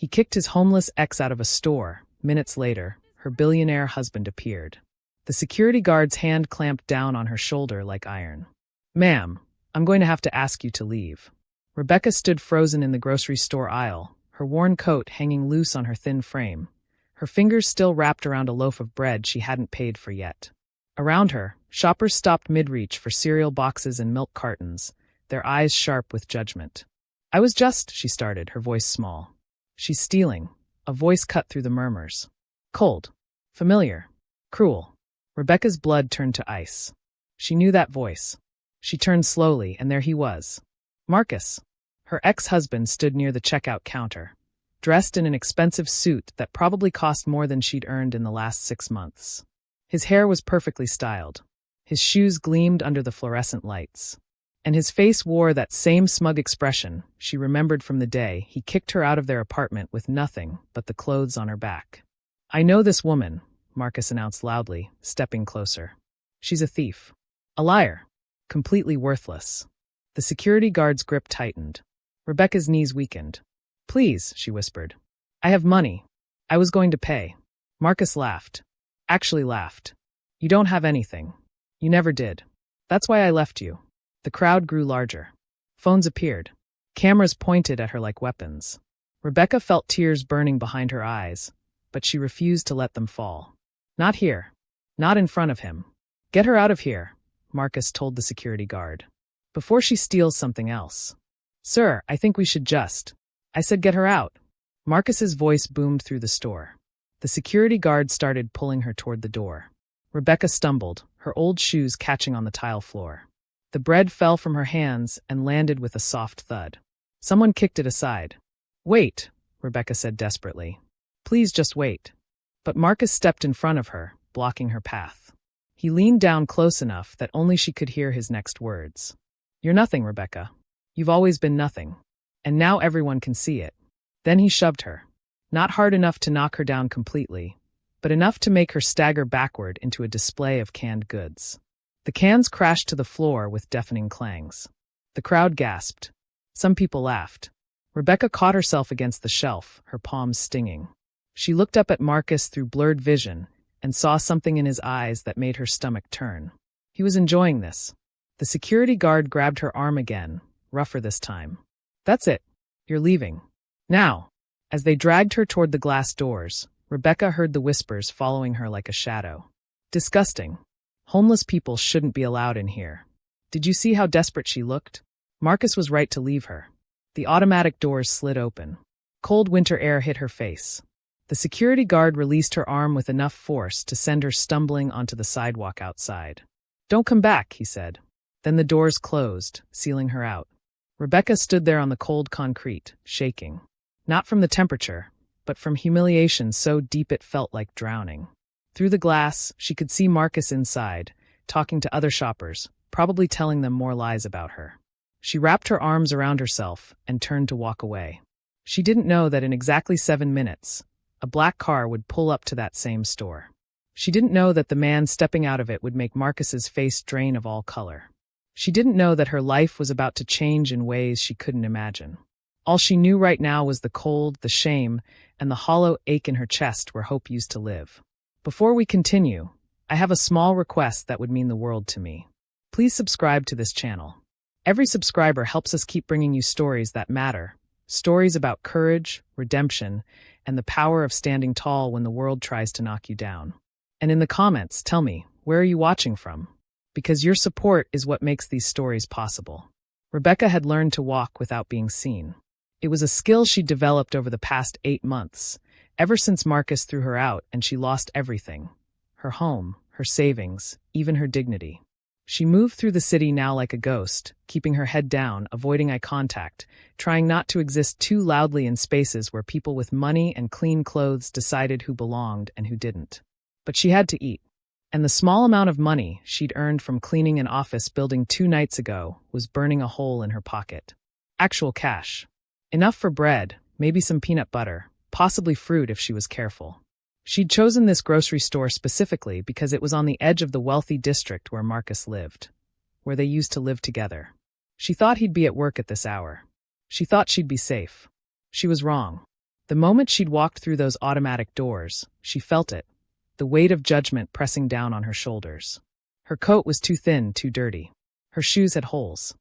He kicked his homeless ex out of a store. Minutes later, her billionaire husband appeared. The security guard's hand clamped down on her shoulder like iron. "Ma'am, I'm going to have to ask you to leave." Rebecca stood frozen in the grocery store aisle, her worn coat hanging loose on her thin frame, her fingers still wrapped around a loaf of bread she hadn't paid for yet. Around her, shoppers stopped mid-reach for cereal boxes and milk cartons, their eyes sharp with judgment. She started, her voice small. "She's stealing." A voice cut through the murmurs. Cold. Familiar. Cruel. Rebecca's blood turned to ice. She knew that voice. She turned slowly, and there he was. Marcus. Her ex-husband stood near the checkout counter, dressed in an expensive suit that probably cost more than she'd earned in the last 6 months. His hair was perfectly styled. His shoes gleamed under the fluorescent lights. And his face wore that same smug expression she remembered from the day he kicked her out of their apartment with nothing but the clothes on her back. "I know this woman," Marcus announced loudly, stepping closer. "She's a thief. A liar. Completely worthless." The security guard's grip tightened. Rebecca's knees weakened. "Please," she whispered. "I have money. I was going to pay." Marcus laughed. Actually laughed. "You don't have anything. You never did. That's why I left you." The crowd grew larger. Phones appeared. Cameras pointed at her like weapons. Rebecca felt tears burning behind her eyes, but she refused to let them fall. "Not here. Not in front of him. Get her out of here," Marcus told the security guard. "Before she steals something else." "Sir, I think we should just—" "I said get her out." Marcus's voice boomed through the store. The security guard started pulling her toward the door. Rebecca stumbled, her old shoes catching on the tile floor. The bread fell from her hands and landed with a soft thud. Someone kicked it aside. "Wait," Rebecca said desperately. "Please just wait." But Marcus stepped in front of her, blocking her path. He leaned down close enough that only she could hear his next words. "You're nothing, Rebecca. You've always been nothing. And now everyone can see it." Then he shoved her. Not hard enough to knock her down completely, but enough to make her stagger backward into a display of canned goods. The cans crashed to the floor with deafening clangs. The crowd gasped. Some people laughed. Rebecca caught herself against the shelf, her palms stinging. She looked up at Marcus through blurred vision and saw something in his eyes that made her stomach turn. He was enjoying this. The security guard grabbed her arm again, rougher this time. "That's it. You're leaving. Now." As they dragged her toward the glass doors, Rebecca heard the whispers following her like a shadow. "Disgusting. Homeless people shouldn't be allowed in here. Did you see how desperate she looked?" Marcus was right to leave her. The automatic doors slid open. Cold winter air hit her face. The security guard released her arm with enough force to send her stumbling onto the sidewalk outside. "Don't come back," he said. Then the doors closed, sealing her out. Rebecca stood there on the cold concrete, shaking. Not from the temperature, but from humiliation so deep it felt like drowning. Through the glass, she could see Marcus inside, talking to other shoppers, probably telling them more lies about her. She wrapped her arms around herself and turned to walk away. She didn't know that in exactly 7 minutes, a black car would pull up to that same store. She didn't know that the man stepping out of it would make Marcus's face drain of all color. She didn't know that her life was about to change in ways she couldn't imagine. All she knew right now was the cold, the shame, and the hollow ache in her chest where hope used to live. Before we continue, I have a small request that would mean the world to me. Please subscribe to this channel. Every subscriber helps us keep bringing you stories that matter, stories about courage, redemption, and the power of standing tall when the world tries to knock you down. And in the comments, tell me, where are you watching from? Because your support is what makes these stories possible. Rebecca had learned to walk without being seen. It was a skill she developed over the past 8 months, ever since Marcus threw her out and she lost everything. Her home, her savings, even her dignity. She moved through the city now like a ghost, keeping her head down, avoiding eye contact, trying not to exist too loudly in spaces where people with money and clean clothes decided who belonged and who didn't. But she had to eat. And the small amount of money she'd earned from cleaning an office building 2 nights ago was burning a hole in her pocket. Actual cash. Enough for bread, maybe some peanut butter, possibly fruit if she was careful. She'd chosen this grocery store specifically because it was on the edge of the wealthy district where Marcus lived, where they used to live together. She thought he'd be at work at this hour. She thought she'd be safe. She was wrong. The moment she'd walked through those automatic doors, she felt it, the weight of judgment pressing down on her shoulders. Her coat was too thin, too dirty. Her shoes had holes.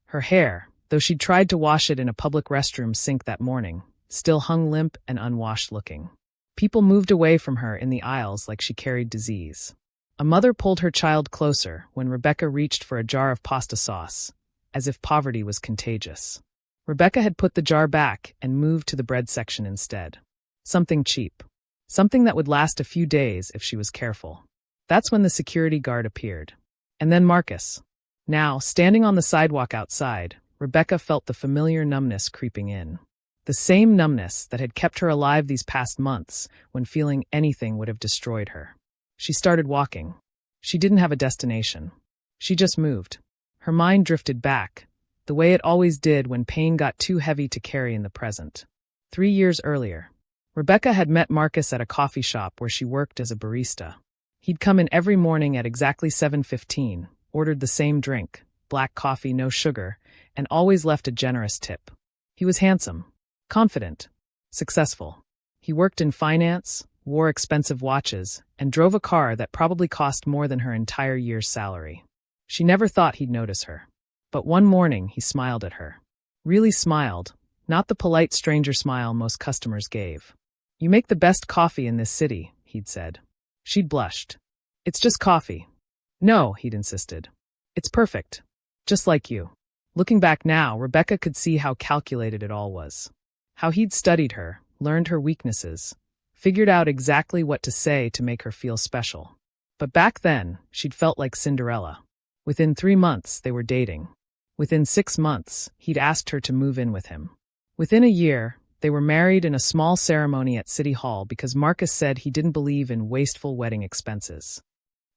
Her hair, though she'd tried to wash it in a public restroom sink that morning, still hung limp and unwashed looking. People moved away from her in the aisles like she carried disease. A mother pulled her child closer when Rebecca reached for a jar of pasta sauce, as if poverty was contagious. Rebecca had put the jar back and moved to the bread section instead. Something cheap. Something that would last a few days if she was careful. That's when the security guard appeared. And then Marcus. Now, standing on the sidewalk outside, Rebecca felt the familiar numbness creeping in. The same numbness that had kept her alive these past months when feeling anything would have destroyed her. She started walking. She didn't have a destination. She just moved. Her mind drifted back, the way it always did when pain got too heavy to carry in the present. 3 years earlier, Rebecca had met Marcus at a coffee shop where she worked as a barista. He'd come in every morning at exactly 7:15, ordered the same drink, black coffee, no sugar, and always left a generous tip. He was handsome, confident, successful. He worked in finance, wore expensive watches, and drove a car that probably cost more than her entire year's salary. She never thought he'd notice her. But one morning he smiled at her. Really smiled, not the polite stranger smile most customers gave. "You make the best coffee in this city," he'd said. She'd blushed. "It's just coffee." "No," he'd insisted. "It's perfect. Just like you." Looking back now, Rebecca could see how calculated it all was. How he'd studied her, learned her weaknesses, figured out exactly what to say to make her feel special. But back then, she'd felt like Cinderella. Within 3 months, they were dating. Within 6 months, he'd asked her to move in with him. Within a year, they were married in a small ceremony at City Hall because Marcus said he didn't believe in wasteful wedding expenses.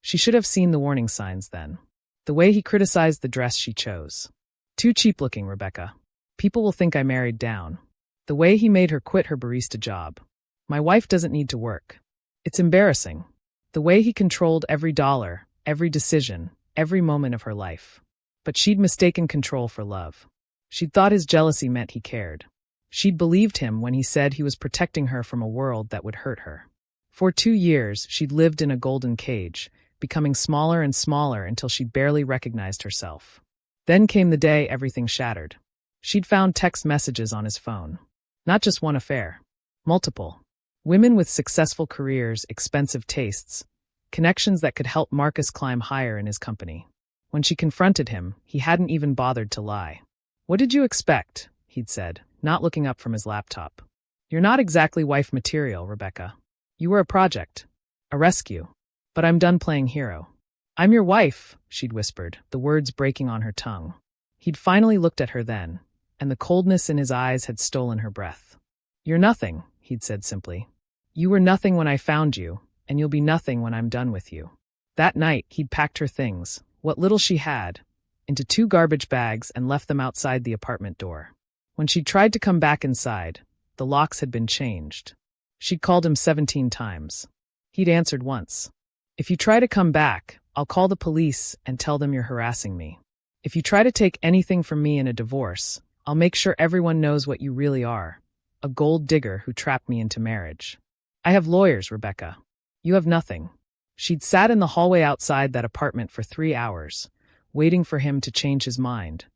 She should have seen the warning signs then. The way he criticized the dress she chose. "Too cheap looking, Rebecca. People will think I married down." The way he made her quit her barista job. "My wife doesn't need to work." It's embarrassing. The way he controlled every dollar, every decision, every moment of her life. But she'd mistaken control for love. She'd thought his jealousy meant he cared. She'd believed him when he said he was protecting her from a world that would hurt her. For 2 years, she'd lived in a golden cage, becoming smaller and smaller until she barely recognized herself. Then came the day everything shattered. She'd found text messages on his phone. Not just one affair. Multiple. Women with successful careers, expensive tastes, connections that could help Marcus climb higher in his company. When she confronted him, he hadn't even bothered to lie. "What did you expect?" he'd said, not looking up from his laptop. "You're not exactly wife material, Rebecca. You were a project. A rescue. But I'm done playing hero." "I'm your wife," she'd whispered, the words breaking on her tongue. He'd finally looked at her then, and the coldness in his eyes had stolen her breath. "You're nothing," he'd said simply. "You were nothing when I found you, and you'll be nothing when I'm done with you." That night, he'd packed her things, what little she had, into 2 garbage bags and left them outside the apartment door. When she tried to come back inside, the locks had been changed. She'd called him 17 times. He'd answered once. "If you try to come back, I'll call the police and tell them you're harassing me. If you try to take anything from me in a divorce, I'll make sure everyone knows what you really are, a gold digger who trapped me into marriage. I have lawyers, Rebecca. You have nothing." She'd sat in the hallway outside that apartment for 3 hours, waiting for him to change his mind,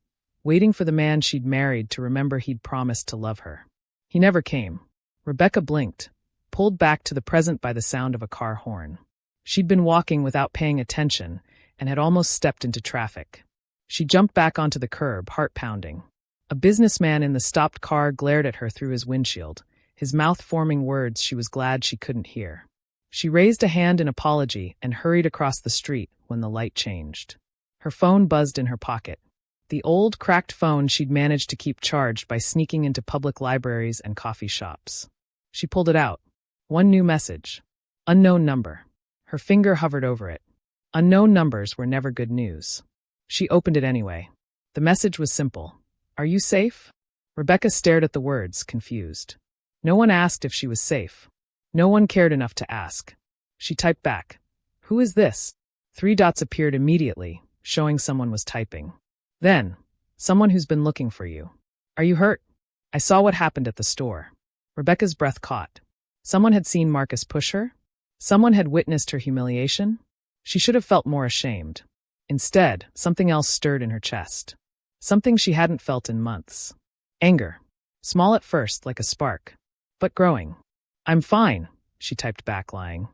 waiting for the man she'd married to remember he'd promised to love her. He never came. Rebecca blinked, pulled back to the present by the sound of a car horn. She'd been walking without paying attention and had almost stepped into traffic. She jumped back onto the curb, heart pounding. A businessman in the stopped car glared at her through his windshield, his mouth forming words she was glad she couldn't hear. She raised a hand in apology and hurried across the street when the light changed. Her phone buzzed in her pocket. The old, cracked phone she'd managed to keep charged by sneaking into public libraries and coffee shops. She pulled it out. One new message. Unknown number. Her finger hovered over it. Unknown numbers were never good news. She opened it anyway. The message was simple. "Are you safe?" Rebecca stared at the words, confused. No one asked if she was safe. No one cared enough to ask. She typed back. "Who is this?" 3 dots appeared immediately, showing someone was typing. Then, "Someone who's been looking for you. Are you hurt? I saw what happened at the store." Rebecca's breath caught. Someone had seen Marcus push her? Someone had witnessed her humiliation? She should have felt more ashamed. Instead, something else stirred in her chest. Something she hadn't felt in months. Anger. Small at first, like a spark. But growing. "I'm fine," she typed back, lying.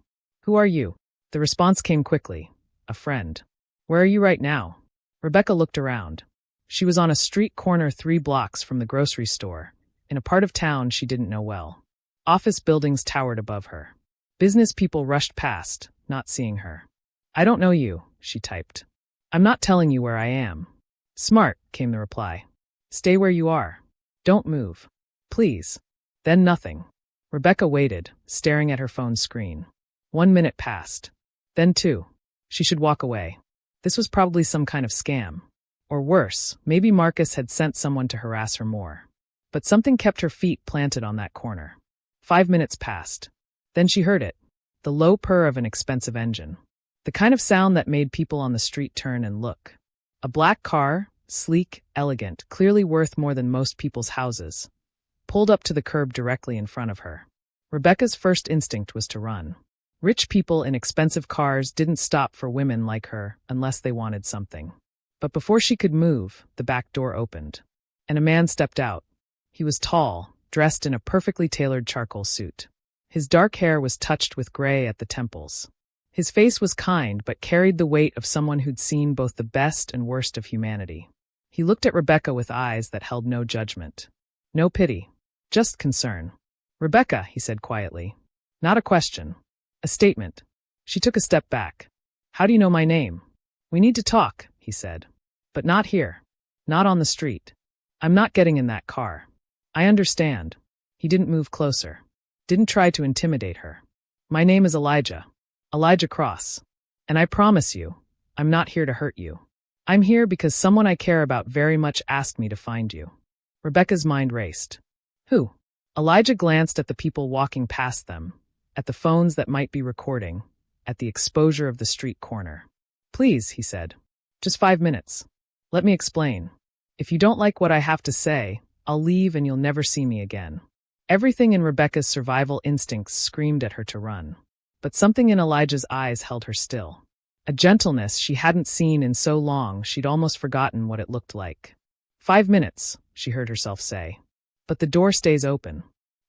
"Who are you?" The response came quickly. "A friend." "Where are you right now?" Rebecca looked around. She was on a street corner 3 blocks from the grocery store, in a part of town she didn't know well. Office buildings towered above her. Business people rushed past, not seeing her. "I don't know you," she typed. "I'm not telling you where I am." "Smart," came the reply. "Stay where you are. Don't move. Please." Then nothing. Rebecca waited, staring at her phone's screen. 1 minute passed. Then 2. She should walk away. This was probably some kind of scam. Or worse, maybe Marcus had sent someone to harass her more. But something kept her feet planted on that corner. 5 minutes passed. Then she heard it. The low purr of an expensive engine. The kind of sound that made people on the street turn and look. A black car, sleek, elegant, clearly worth more than most people's houses, pulled up to the curb directly in front of her. Rebecca's first instinct was to run. Rich people in expensive cars didn't stop for women like her unless they wanted something. But before she could move, the back door opened, and a man stepped out. He was tall, dressed in a perfectly tailored charcoal suit. His dark hair was touched with gray at the temples. His face was kind but carried the weight of someone who'd seen both the best and worst of humanity. He looked at Rebecca with eyes that held no judgment. No pity. Just concern. "Rebecca," he said quietly. Not a question. A statement. She took a step back. "How do you know my name?" "We need to talk," he said. "But not here. Not on the street. I'm not getting in that car." "I understand." He didn't move closer. Didn't try to intimidate her. "My name is Elijah. Elijah Cross. And I promise you, I'm not here to hurt you. I'm here because someone I care about very much asked me to find you." Rebecca's mind raced. "Who?" Elijah glanced at the people walking past them, at the phones that might be recording, at the exposure of the street corner. "Please," he said. "Just 5 minutes. Let me explain. If you don't like what I have to say, I'll leave and you'll never see me again." Everything in Rebecca's survival instincts screamed at her to run. But something in Elijah's eyes held her still. A gentleness she hadn't seen in so long she'd almost forgotten what it looked like. 5 minutes, she heard herself say. "But the door stays open."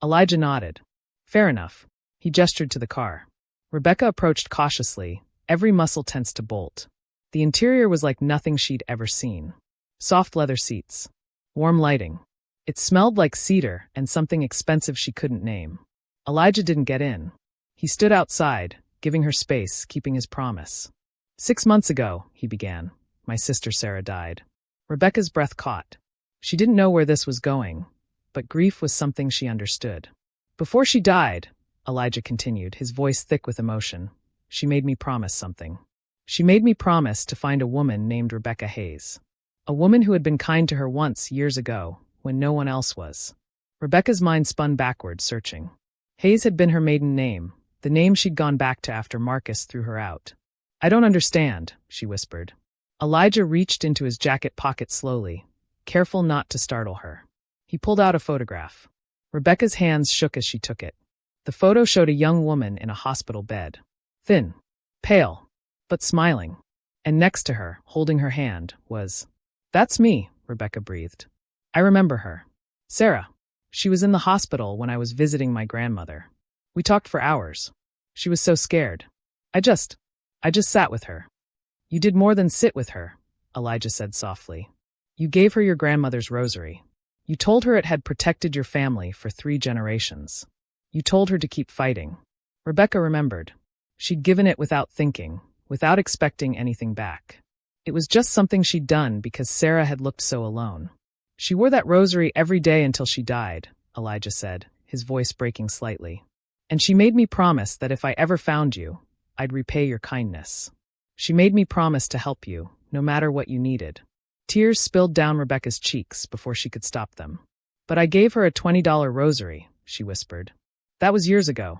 Elijah nodded. "Fair enough." He gestured to the car. Rebecca approached cautiously, every muscle tense to bolt. The interior was like nothing she'd ever seen. Soft leather seats. Warm lighting. It smelled like cedar and something expensive she couldn't name. Elijah didn't get in. He stood outside, giving her space, keeping his promise. 6 months ago, he began, my sister Sarah died. Rebecca's breath caught. She didn't know where this was going, but grief was something she understood. Before she died, Elijah continued, his voice thick with emotion, she made me promise something. She made me promise to find a woman named Rebecca Hayes. A woman who had been kind to her once, years ago, when no one else was. Rebecca's mind spun backward, searching. Hayes had been her maiden name, the name she'd gone back to after Marcus threw her out. "I don't understand," she whispered. Elijah reached into his jacket pocket slowly, careful not to startle her. He pulled out a photograph. Rebecca's hands shook as she took it. The photo showed a young woman in a hospital bed. Thin, pale, but smiling. And next to her, holding her hand, was... "That's me," Rebecca breathed. "I remember her. Sarah. She was in the hospital when I was visiting my grandmother. We talked for hours. She was so scared. I just sat with her." "You did more than sit with her," Elijah said softly. "You gave her your grandmother's rosary. You told her it had protected your family for 3 generations. You told her to keep fighting." Rebecca remembered. She'd given it without thinking, without expecting anything back. It was just something she'd done because Sarah had looked so alone. "She wore that rosary every day until she died," Elijah said, his voice breaking slightly. "And she made me promise that if I ever found you, I'd repay your kindness. She made me promise to help you, no matter what you needed." Tears spilled down Rebecca's cheeks before she could stop them. "But I gave her a $20 rosary," she whispered. "That was years ago.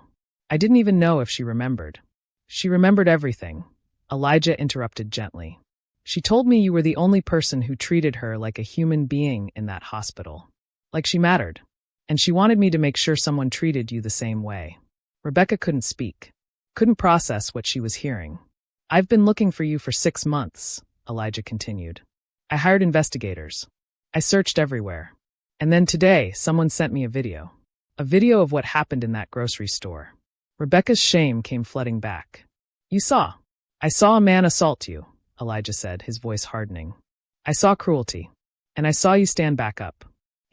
I didn't even know if she remembered." "She remembered everything," Elijah interrupted gently. "She told me you were the only person who treated her like a human being in that hospital. Like she mattered. And she wanted me to make sure someone treated you the same way. Rebecca couldn't speak. Couldn't process what she was hearing. I've been looking for you for 6 months, Elijah continued. I hired investigators. I searched everywhere. And then today, someone sent me a video. A video of what happened in that grocery store. Rebecca's shame came flooding back. You saw. I saw a man assault you, Elijah said, his voice hardening. I saw cruelty. And I saw you stand back up.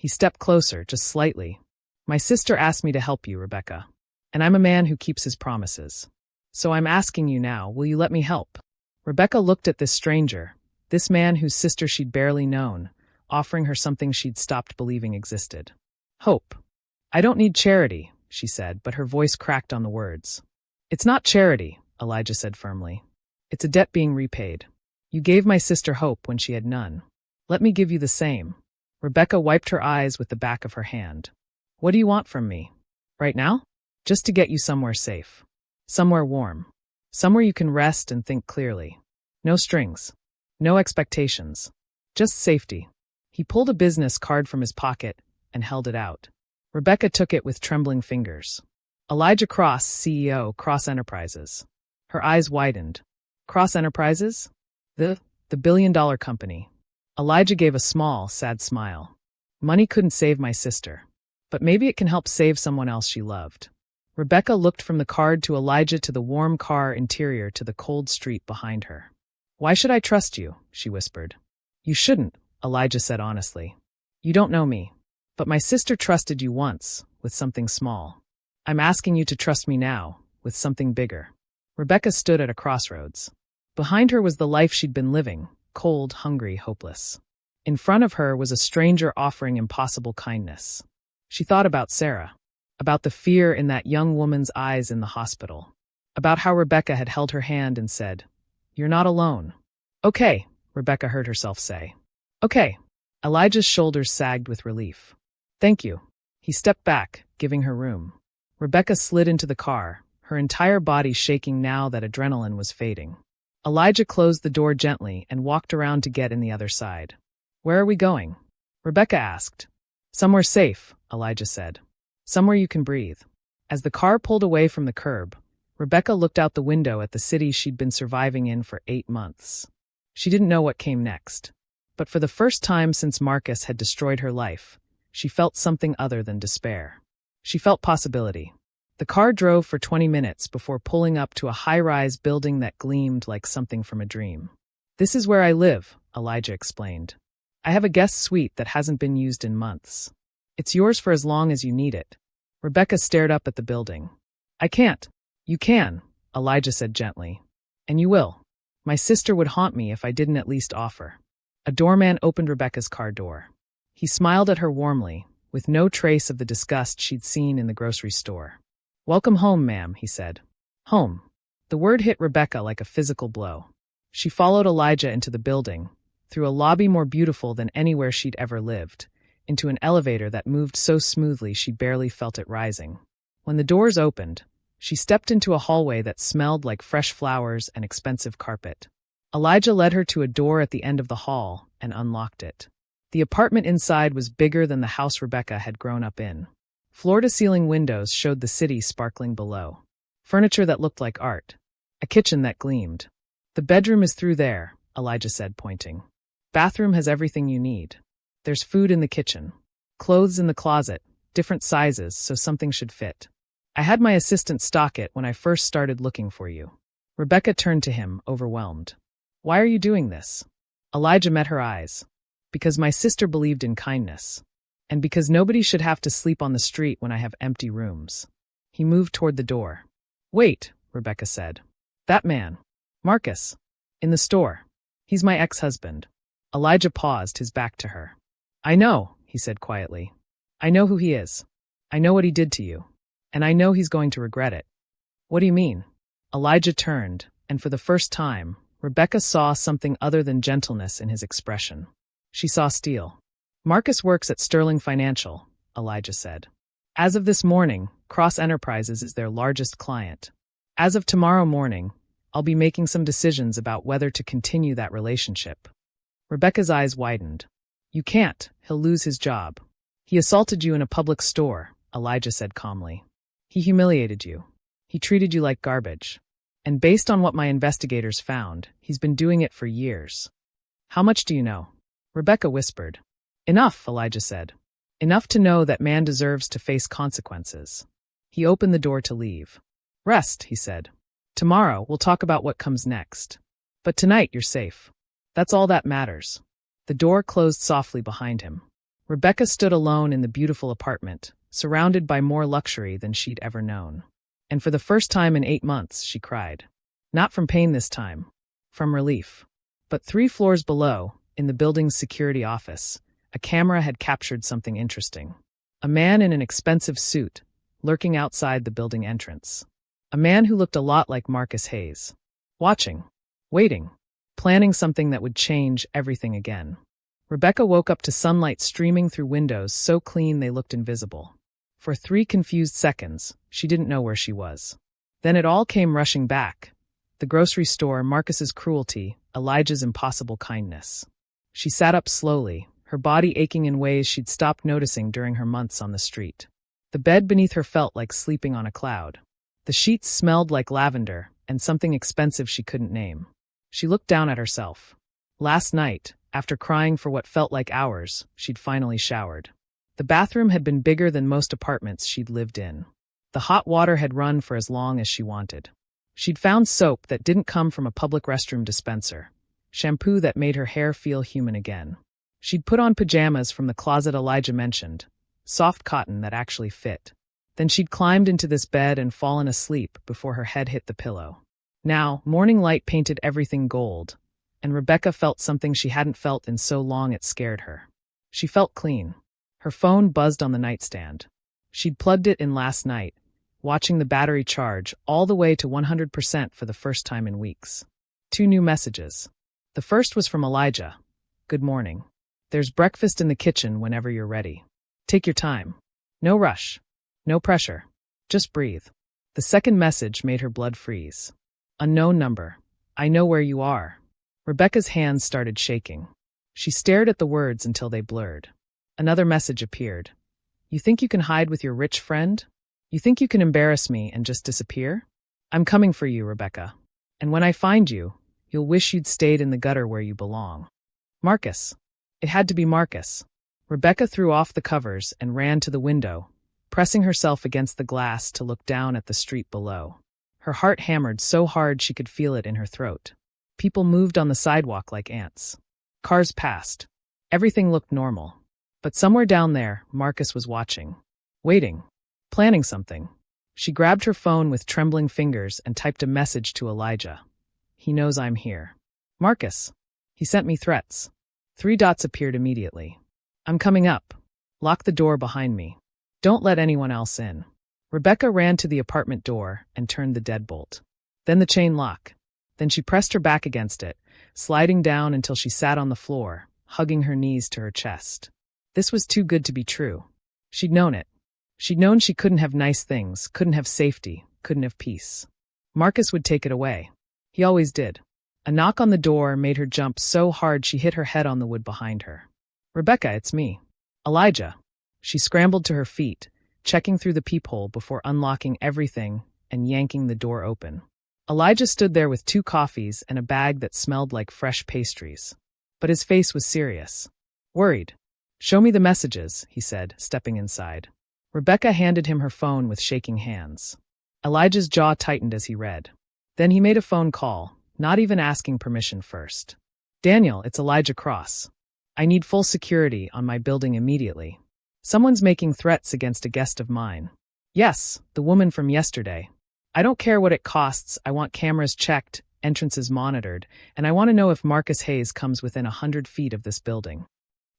He stepped closer, just slightly. My sister asked me to help you, Rebecca. And I'm a man who keeps his promises. So I'm asking you now, will you let me help? Rebecca looked at this stranger, this man whose sister she'd barely known, offering her something she'd stopped believing existed. Hope. I don't need charity, she said, but her voice cracked on the words. It's not charity, Elijah said firmly. It's a debt being repaid. You gave my sister hope when she had none. Let me give you the same. Rebecca wiped her eyes with the back of her hand. What do you want from me? Right now? Just to get you somewhere safe. Somewhere warm. Somewhere you can rest and think clearly. No strings. No expectations. Just safety. He pulled a business card from his pocket and held it out. Rebecca took it with trembling fingers. Elijah Cross, CEO, Cross Enterprises. Her eyes widened. Cross Enterprises? The billion-dollar company. Elijah gave a small, sad smile. Money couldn't save my sister. But maybe it can help save someone else she loved. Rebecca looked from the card to Elijah to the warm car interior to the cold street behind her. Why should I trust you? She whispered. You shouldn't, Elijah said honestly. You don't know me. But my sister trusted you once, with something small. I'm asking you to trust me now, with something bigger. Rebecca stood at a crossroads. Behind her was the life she'd been living. Cold, hungry, hopeless. In front of her was a stranger offering impossible kindness. She thought about Sarah, about the fear in that young woman's eyes in the hospital, about how Rebecca had held her hand and said, You're not alone. Okay, Rebecca heard herself say. Okay. Elijah's shoulders sagged with relief. Thank you. He stepped back, giving her room. Rebecca slid into the car, her entire body shaking now that adrenaline was fading. Elijah closed the door gently and walked around to get in the other side. Where are we going? Rebecca asked. Somewhere safe, Elijah said. Somewhere you can breathe. As the car pulled away from the curb, Rebecca looked out the window at the city she'd been surviving in for 8 months. She didn't know what came next. But for the first time since Marcus had destroyed her life, she felt something other than despair. She felt possibility. The car drove for 20 minutes before pulling up to a high-rise building that gleamed like something from a dream. This is where I live, Elijah explained. I have a guest suite that hasn't been used in months. It's yours for as long as you need it. Rebecca stared up at the building. I can't. You can, Elijah said gently. And you will. My sister would haunt me if I didn't at least offer. A doorman opened Rebecca's car door. He smiled at her warmly, with no trace of the disgust she'd seen in the grocery store. Welcome home, ma'am, he said. Home. The word hit Rebecca like a physical blow. She followed Elijah into the building, through a lobby more beautiful than anywhere she'd ever lived, into an elevator that moved so smoothly she barely felt it rising. When the doors opened, she stepped into a hallway that smelled like fresh flowers and expensive carpet. Elijah led her to a door at the end of the hall and unlocked it. The apartment inside was bigger than the house Rebecca had grown up in. Floor-to-ceiling windows showed the city sparkling below. Furniture that looked like art. A kitchen that gleamed. The bedroom is through there, Elijah said, pointing. Bathroom has everything you need. There's food in the kitchen. Clothes in the closet, different sizes, so something should fit. I had my assistant stock it when I first started looking for you. Rebecca turned to him, overwhelmed. Why are you doing this? Elijah met her eyes. Because my sister believed in kindness. And because nobody should have to sleep on the street when I have empty rooms. He moved toward the door. Wait, Rebecca said. That man. Marcus. In the store. He's my ex-husband. Elijah paused, his back to her. I know, he said quietly. I know who he is. I know what he did to you. And I know he's going to regret it. What do you mean? Elijah turned, and for the first time, Rebecca saw something other than gentleness in his expression. She saw steel. Marcus works at Sterling Financial, Elijah said. As of this morning, Cross Enterprises is their largest client. As of tomorrow morning, I'll be making some decisions about whether to continue that relationship. Rebecca's eyes widened. You can't, he'll lose his job. He assaulted you in a public store, Elijah said calmly. He humiliated you. He treated you like garbage. And based on what my investigators found, he's been doing it for years. How much do you know? Rebecca whispered. Enough, Elijah said. Enough to know that man deserves to face consequences. He opened the door to leave. Rest, he said. Tomorrow, we'll talk about what comes next. But tonight, you're safe. That's all that matters. The door closed softly behind him. Rebecca stood alone in the beautiful apartment, surrounded by more luxury than she'd ever known. And for the first time in 8 months, she cried. Not from pain this time. From relief. But 3 floors below, in the building's security office, a camera had captured something interesting. A man in an expensive suit, lurking outside the building entrance. A man who looked a lot like Marcus Hayes. Watching. Waiting. Planning something that would change everything again. Rebecca woke up to sunlight streaming through windows so clean they looked invisible. For 3 confused seconds, she didn't know where she was. Then it all came rushing back. The grocery store, Marcus's cruelty, Elijah's impossible kindness. She sat up slowly, her body aching in ways she'd stopped noticing during her months on the street. The bed beneath her felt like sleeping on a cloud. The sheets smelled like lavender and something expensive she couldn't name. She looked down at herself. Last night, after crying for what felt like hours, she'd finally showered. The bathroom had been bigger than most apartments she'd lived in. The hot water had run for as long as she wanted. She'd found soap that didn't come from a public restroom dispenser, shampoo that made her hair feel human again. She'd put on pajamas from the closet Elijah mentioned, soft cotton that actually fit. Then she'd climbed into this bed and fallen asleep before her head hit the pillow. Now, morning light painted everything gold, and Rebecca felt something she hadn't felt in so long it scared her. She felt clean. Her phone buzzed on the nightstand. She'd plugged it in last night, watching the battery charge all the way to 100% for the first time in weeks. 2 new messages. The first was from Elijah. Good morning. There's breakfast in the kitchen whenever you're ready. Take your time. No rush. No pressure. Just breathe. The second message made her blood freeze. Unknown number. I know where you are. Rebecca's hands started shaking. She stared at the words until they blurred. Another message appeared. You think you can hide with your rich friend? You think you can embarrass me and just disappear? I'm coming for you, Rebecca. And when I find you, you'll wish you'd stayed in the gutter where you belong. Marcus. It had to be Marcus. Rebecca threw off the covers and ran to the window, pressing herself against the glass to look down at the street below. Her heart hammered so hard she could feel it in her throat. People moved on the sidewalk like ants. Cars passed. Everything looked normal. But somewhere down there, Marcus was watching. Waiting. Planning something. She grabbed her phone with trembling fingers and typed a message to Elijah. He knows I'm here. Marcus. He sent me threats. 3 dots appeared immediately. I'm coming up. Lock the door behind me. Don't let anyone else in. Rebecca ran to the apartment door and turned the deadbolt. Then the chain lock. Then she pressed her back against it, sliding down until she sat on the floor, hugging her knees to her chest. This was too good to be true. She'd known it. She'd known she couldn't have nice things, couldn't have safety, couldn't have peace. Marcus would take it away. He always did. A knock on the door made her jump so hard she hit her head on the wood behind her. Rebecca, it's me. Elijah. She scrambled to her feet, checking through the peephole before unlocking everything and yanking the door open. Elijah stood there with 2 coffees and a bag that smelled like fresh pastries. But his face was serious. Worried. Show me the messages, he said, stepping inside. Rebecca handed him her phone with shaking hands. Elijah's jaw tightened as he read. Then he made a phone call, not even asking permission first. Daniel, it's Elijah Cross. I need full security on my building immediately. Someone's making threats against a guest of mine. Yes, the woman from yesterday. I don't care what it costs, I want cameras checked, entrances monitored, and I want to know if Marcus Hayes comes within 100 feet of this building.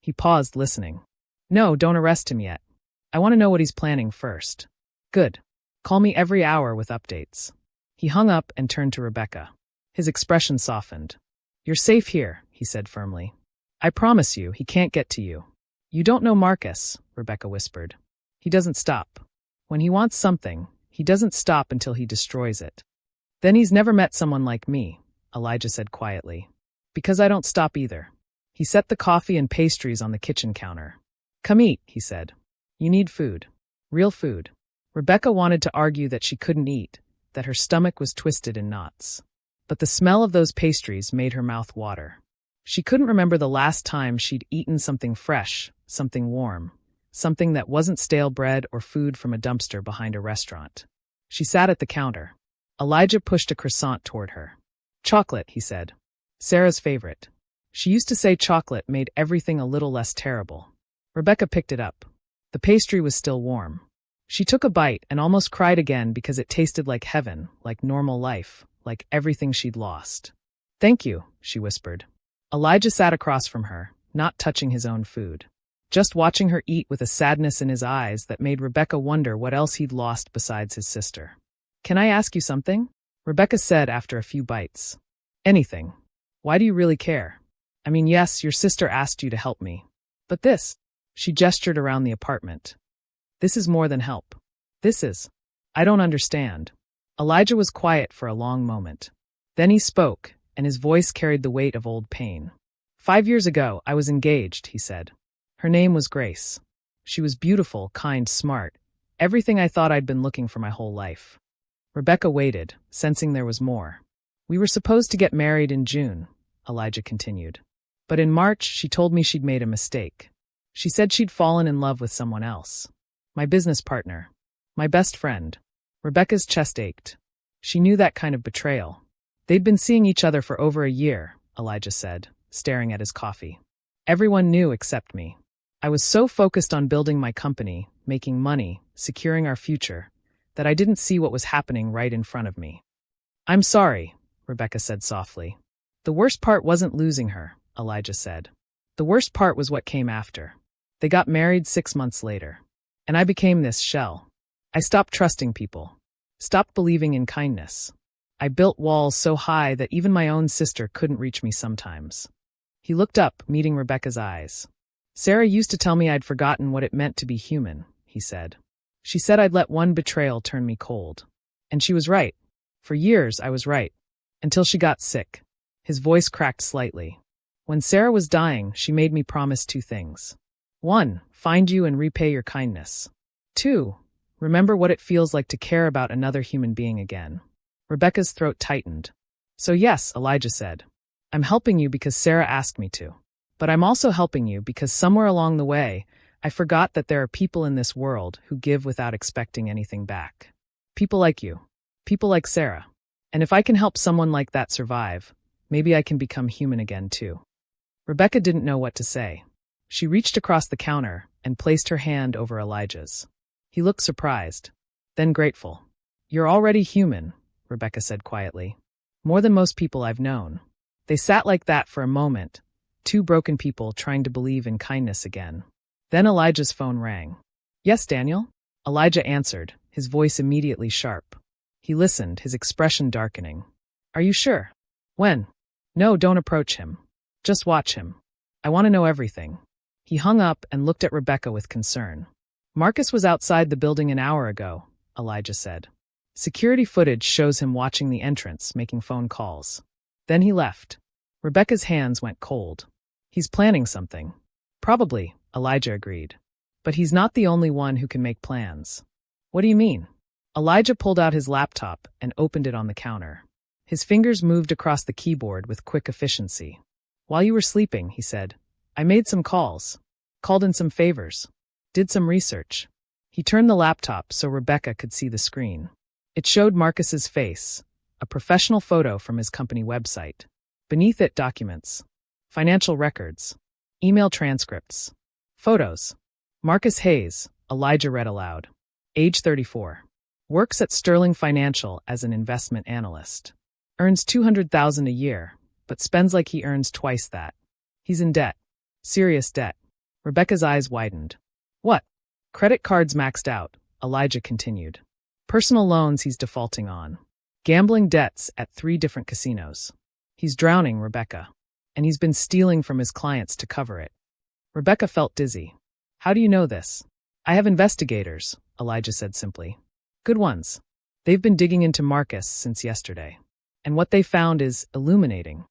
He paused, listening. No, don't arrest him yet. I want to know what he's planning first. Good. Call me every hour with updates. He hung up and turned to Rebecca. His expression softened. You're safe here, he said firmly. I promise you, he can't get to you. You don't know Marcus, Rebecca whispered. He doesn't stop. When he wants something, he doesn't stop until he destroys it. Then he's never met someone like me, Elijah said quietly. Because I don't stop either. He set the coffee and pastries on the kitchen counter. Come eat, he said. You need food. Real food. Rebecca wanted to argue that she couldn't eat, that her stomach was twisted in knots. But the smell of those pastries made her mouth water. She couldn't remember the last time she'd eaten something fresh, something warm, something that wasn't stale bread or food from a dumpster behind a restaurant. She sat at the counter. Elijah pushed a croissant toward her. Chocolate, he said. Sarah's favorite. She used to say chocolate made everything a little less terrible. Rebecca picked it up. The pastry was still warm. She took a bite and almost cried again because it tasted like heaven, like normal life, like everything she'd lost. Thank you, she whispered. Elijah sat across from her, not touching his own food, just watching her eat with a sadness in his eyes that made Rebecca wonder what else he'd lost besides his sister. Can I ask you something? Rebecca said after a few bites. Anything. Why do you really care? I mean, yes, your sister asked you to help me. But this, she gestured around the apartment. This is more than help. This is. I don't understand. Elijah was quiet for a long moment. Then he spoke, and his voice carried the weight of old pain. 5 years ago, I was engaged, he said. Her name was Grace. She was beautiful, kind, smart, everything I thought I'd been looking for my whole life. Rebecca waited, sensing there was more. We were supposed to get married in June, Elijah continued. But in March, she told me she'd made a mistake. She said she'd fallen in love with someone else. My business partner. My best friend. Rebecca's chest ached. She knew that kind of betrayal. They'd been seeing each other for over a year, Elijah said, staring at his coffee. Everyone knew except me. I was so focused on building my company, making money, securing our future, that I didn't see what was happening right in front of me. I'm sorry, Rebecca said softly. The worst part wasn't losing her, Elijah said. The worst part was what came after. They got married 6 months later. And I became this shell. I stopped trusting people. Stopped believing in kindness. I built walls so high that even my own sister couldn't reach me sometimes. He looked up, meeting Rebecca's eyes. Sarah used to tell me I'd forgotten what it meant to be human, he said. She said I'd let one betrayal turn me cold. And she was right. For years, I was right. Until she got sick. His voice cracked slightly. When Sarah was dying, she made me promise 2 things. 1, find you and repay your kindness. 2, remember what it feels like to care about another human being again. Rebecca's throat tightened. So yes, Elijah said. I'm helping you because Sarah asked me to. But I'm also helping you because somewhere along the way, I forgot that there are people in this world who give without expecting anything back. People like you. People like Sarah. And if I can help someone like that survive, maybe I can become human again too. Rebecca didn't know what to say. She reached across the counter and placed her hand over Elijah's. He looked surprised, then grateful. You're already human, Rebecca said quietly. More than most people I've known. They sat like that for a moment, 2 broken people trying to believe in kindness again. Then Elijah's phone rang. Yes, Daniel? Elijah answered, his voice immediately sharp. He listened, his expression darkening. Are you sure? When? No, don't approach him. Just watch him. I want to know everything. He hung up and looked at Rebecca with concern. Marcus was outside the building an hour ago, Elijah said. Security footage shows him watching the entrance, making phone calls. Then he left. Rebecca's hands went cold. He's planning something. Probably, Elijah agreed. But he's not the only one who can make plans. What do you mean? Elijah pulled out his laptop and opened it on the counter. His fingers moved across the keyboard with quick efficiency. While you were sleeping, he said, I made some calls. Called in some favors. Did some research. He turned the laptop so Rebecca could see the screen. It showed Marcus's face, a professional photo from his company website. Beneath it, documents. Financial records. Email transcripts. Photos. Marcus Hayes, Elijah read aloud. Age 34. Works at Sterling Financial as an investment analyst. Earns $200,000 a year, but spends like he earns twice that. He's in debt. Serious debt. Rebecca's eyes widened. What? Credit cards maxed out, Elijah continued. Personal loans he's defaulting on. Gambling debts at 3 different casinos. He's drowning, Rebecca. And he's been stealing from his clients to cover it. Rebecca felt dizzy. How do you know this? I have investigators, Elijah said simply. Good ones. They've been digging into Marcus since yesterday. And what they found is illuminating.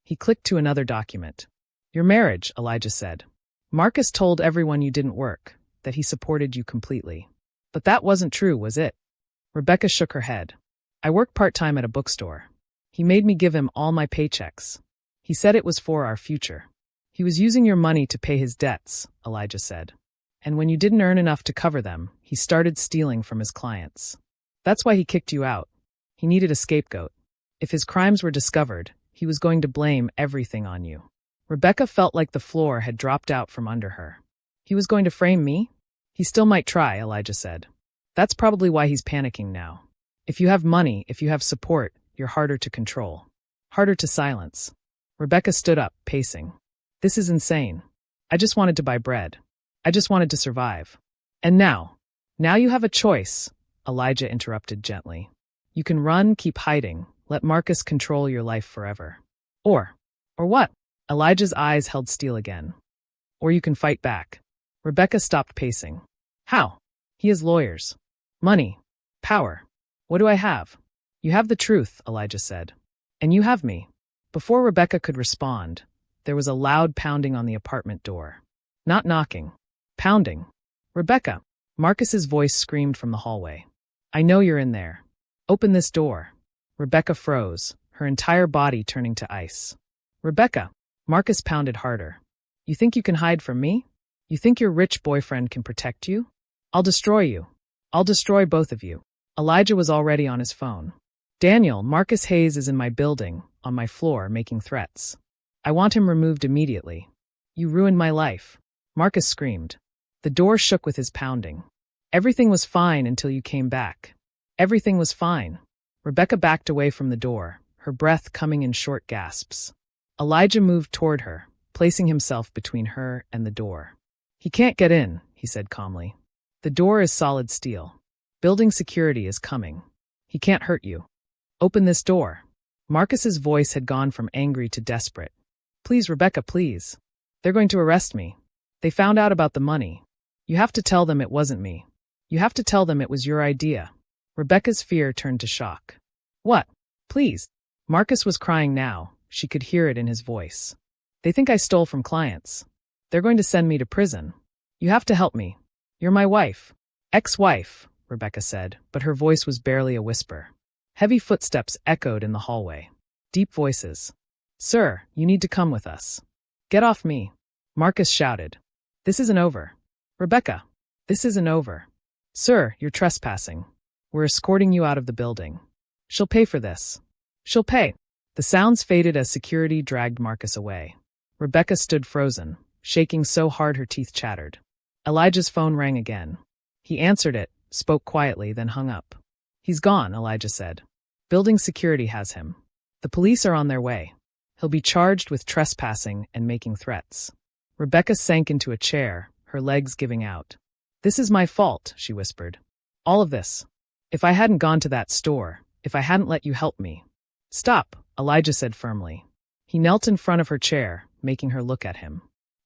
He clicked to another document. Your marriage, Elijah said. Marcus told everyone you didn't work, that he supported you completely. But that wasn't true, was it? Rebecca shook her head. I work part-time at a bookstore. He made me give him all my paychecks. He said it was for our future. He was using your money to pay his debts, Elijah said. And when you didn't earn enough to cover them, he started stealing from his clients. That's why he kicked you out. He needed a scapegoat. If his crimes were discovered, he was going to blame everything on you. Rebecca felt like the floor had dropped out from under her. He was going to frame me? He still might try, Elijah said. That's probably why he's panicking now. If you have money, if you have support, you're harder to control. Harder to silence. Rebecca stood up, pacing. This is insane. I just wanted to buy bread. I just wanted to survive. And now you have a choice, Elijah interrupted gently. You can run, keep hiding, let Marcus control your life forever. Or what? Elijah's eyes held steel again. Or you can fight back. Rebecca stopped pacing. How? He has lawyers. Money. Power. What do I have? You have the truth, Elijah said. And you have me. Before Rebecca could respond, there was a loud pounding on the apartment door. Not knocking. Pounding. Rebecca. Marcus's voice screamed from the hallway. I know you're in there. Open this door. Rebecca froze, her entire body turning to ice. Rebecca. Marcus pounded harder. You think you can hide from me? You think your rich boyfriend can protect you? I'll destroy you. I'll destroy both of you. Elijah was already on his phone. Daniel, Marcus Hayes is in my building, on my floor, making threats. I want him removed immediately. You ruined my life. Marcus screamed. The door shook with his pounding. Everything was fine until you came back. Everything was fine. Rebecca backed away from the door, her breath coming in short gasps. Elijah moved toward her, placing himself between her and the door. He can't get in, he said calmly. The door is solid steel. Building security is coming. He can't hurt you. Open this door. Marcus's voice had gone from angry to desperate. Please, Rebecca, please. They're going to arrest me. They found out about the money. You have to tell them it wasn't me. You have to tell them it was your idea. Rebecca's fear turned to shock. What? Please. Marcus was crying now. She could hear it in his voice. They think I stole from clients. They're going to send me to prison. You have to help me. You're my wife. Ex-wife, Rebecca said, but her voice was barely a whisper. Heavy footsteps echoed in the hallway. Deep voices. Sir, you need to come with us. Get off me. Marcus shouted. This isn't over. Rebecca, this isn't over. Sir, you're trespassing. We're escorting you out of the building. She'll pay for this. She'll pay. The sounds faded as security dragged Marcus away. Rebecca stood frozen, shaking so hard her teeth chattered. Elijah's phone rang again. He answered it, spoke quietly, then hung up. He's gone, Elijah said. Building security has him. The police are on their way. He'll be charged with trespassing and making threats. Rebecca sank into a chair, her legs giving out. This is my fault, she whispered. All of this. If I hadn't gone to that store, if I hadn't let you help me. Stop, Elijah said firmly. He knelt in front of her chair, making her look at him.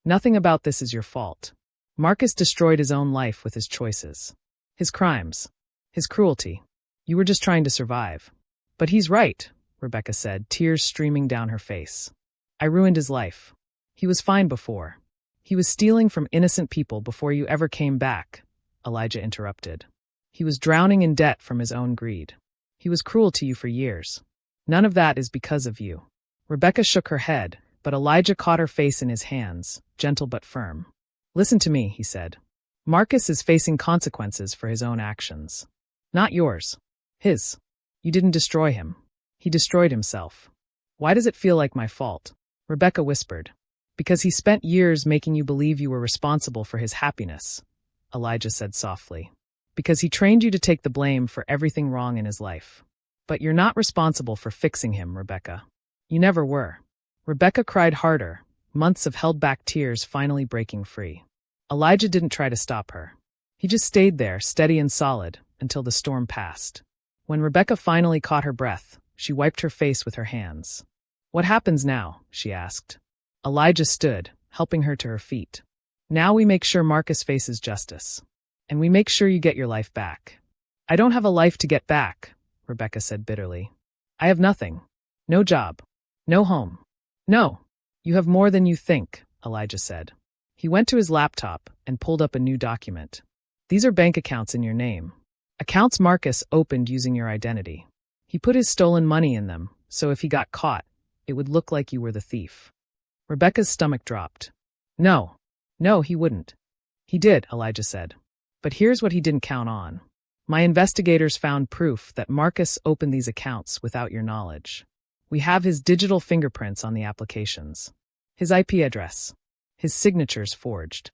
Nothing about this is your fault. Marcus destroyed his own life with his choices. His crimes. His cruelty. You were just trying to survive. But he's right, Rebecca said, tears streaming down her face. I ruined his life. He was fine before. He was stealing from innocent people before you ever came back, Elijah interrupted. He was drowning in debt from his own greed. He was cruel to you for years. None of that is because of you. Rebecca shook her head, but Elijah caught her face in his hands, gentle but firm. Listen to me, he said. Marcus is facing consequences for his own actions. Not yours. His. You didn't destroy him. He destroyed himself. Why does it feel like my fault? Rebecca whispered. Because he spent years making you believe you were responsible for his happiness, Elijah said softly. Because he trained you to take the blame for everything wrong in his life. But you're not responsible for fixing him, Rebecca. You never were. Rebecca cried harder, months of held-back tears finally breaking free. Elijah didn't try to stop her. He just stayed there, steady and solid, until the storm passed. When Rebecca finally caught her breath, she wiped her face with her hands. What happens now? She asked. Elijah stood, helping her to her feet. Now we make sure Marcus faces justice. And we make sure you get your life back. I don't have a life to get back, Rebecca said bitterly. I have nothing. No job. No home. No. You have more than you think, Elijah said. He went to his laptop and pulled up a new document. These are bank accounts in your name. Accounts Marcus opened using your identity. He put his stolen money in them, so if he got caught, it would look like you were the thief. Rebecca's stomach dropped. No, he wouldn't. He did, Elijah said. But here's what he didn't count on. My investigators found proof that Marcus opened these accounts without your knowledge. We have his digital fingerprints on the applications. His IP address. His signatures forged.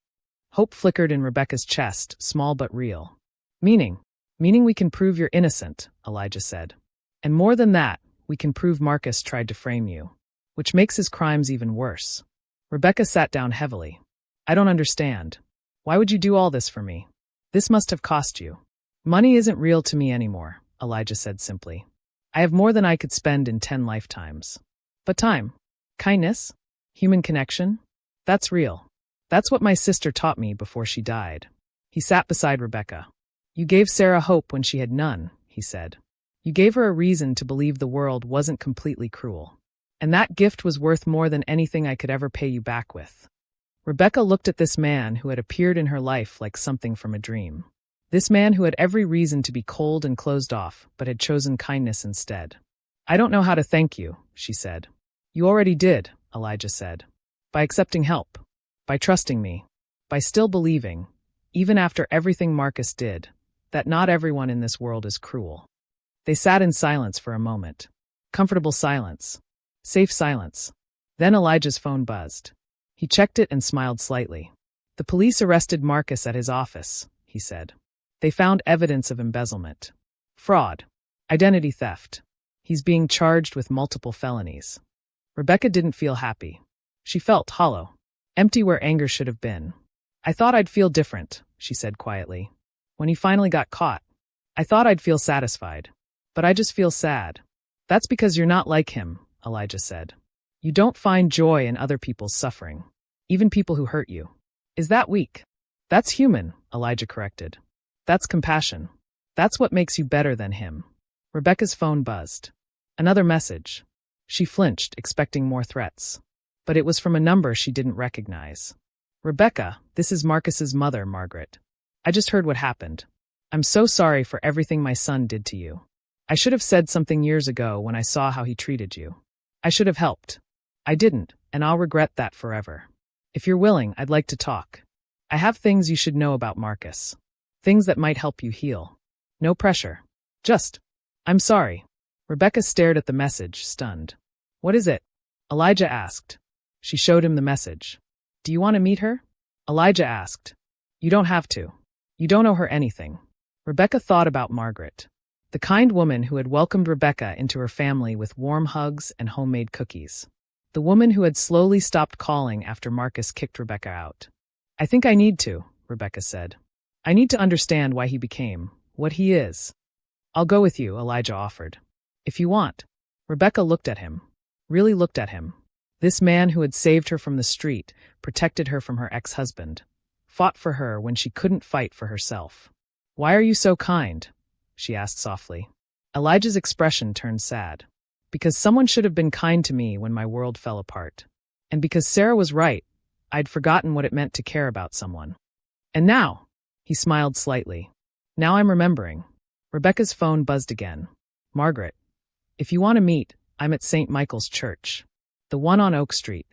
Hope flickered in Rebecca's chest, small but real. Meaning we can prove you're innocent, Elijah said. And more than that, we can prove Marcus tried to frame you. Which makes his crimes even worse. Rebecca sat down heavily. I don't understand. Why would you do all this for me? This must have cost you. Money isn't real to me anymore, Elijah said simply. I have more than I could spend in 10 lifetimes. But time, kindness, human connection, that's real. That's what my sister taught me before she died. He sat beside Rebecca. You gave Sarah hope when she had none, he said. You gave her a reason to believe the world wasn't completely cruel. And that gift was worth more than anything I could ever pay you back with. Rebecca looked at this man who had appeared in her life like something from a dream. This man who had every reason to be cold and closed off, but had chosen kindness instead. I don't know how to thank you, she said. You already did, Elijah said. By accepting help. By trusting me. By still believing, even after everything Marcus did, that not everyone in this world is cruel. They sat in silence for a moment. Comfortable silence. Safe silence. Then Elijah's phone buzzed. He checked it and smiled slightly. The police arrested Marcus at his office, he said. They found evidence of embezzlement. Fraud. Identity theft. He's being charged with multiple felonies. Rebecca didn't feel happy. She felt hollow. Empty where anger should have been. I thought I'd feel different, she said quietly. When he finally got caught, I thought I'd feel satisfied. But I just feel sad. That's because you're not like him, Elijah said. You don't find joy in other people's suffering. Even people who hurt you. Is that weak? That's human, Elijah corrected. That's compassion. That's what makes you better than him. Rebecca's phone buzzed. Another message. She flinched, expecting more threats. But it was from a number she didn't recognize. Rebecca, this is Marcus's mother, Margaret. I just heard what happened. I'm so sorry for everything my son did to you. I should have said something years ago when I saw how he treated you. I should have helped. I didn't, and I'll regret that forever. If you're willing, I'd like to talk. I have things you should know about Marcus. Things that might help you heal. No pressure. Just, I'm sorry. Rebecca stared at the message, stunned. What is it? Elijah asked. She showed him the message. Do you want to meet her? Elijah asked. You don't have to. You don't owe her anything. Rebecca thought about Margaret. The kind woman who had welcomed Rebecca into her family with warm hugs and homemade cookies. The woman who had slowly stopped calling after Marcus kicked Rebecca out. I think I need to, Rebecca said. I need to understand why he became what he is. I'll go with you, Elijah offered. If you want. Rebecca looked at him. Really looked at him. This man who had saved her from the street, protected her from her ex-husband, fought for her when she couldn't fight for herself. Why are you so kind? She asked softly. Elijah's expression turned sad. Because someone should have been kind to me when my world fell apart. And because Sarah was right, I'd forgotten what it meant to care about someone. And now, he smiled slightly. Now I'm remembering. Rebecca's phone buzzed again. Margaret, if you want to meet, I'm at St. Michael's Church. The one on Oak Street.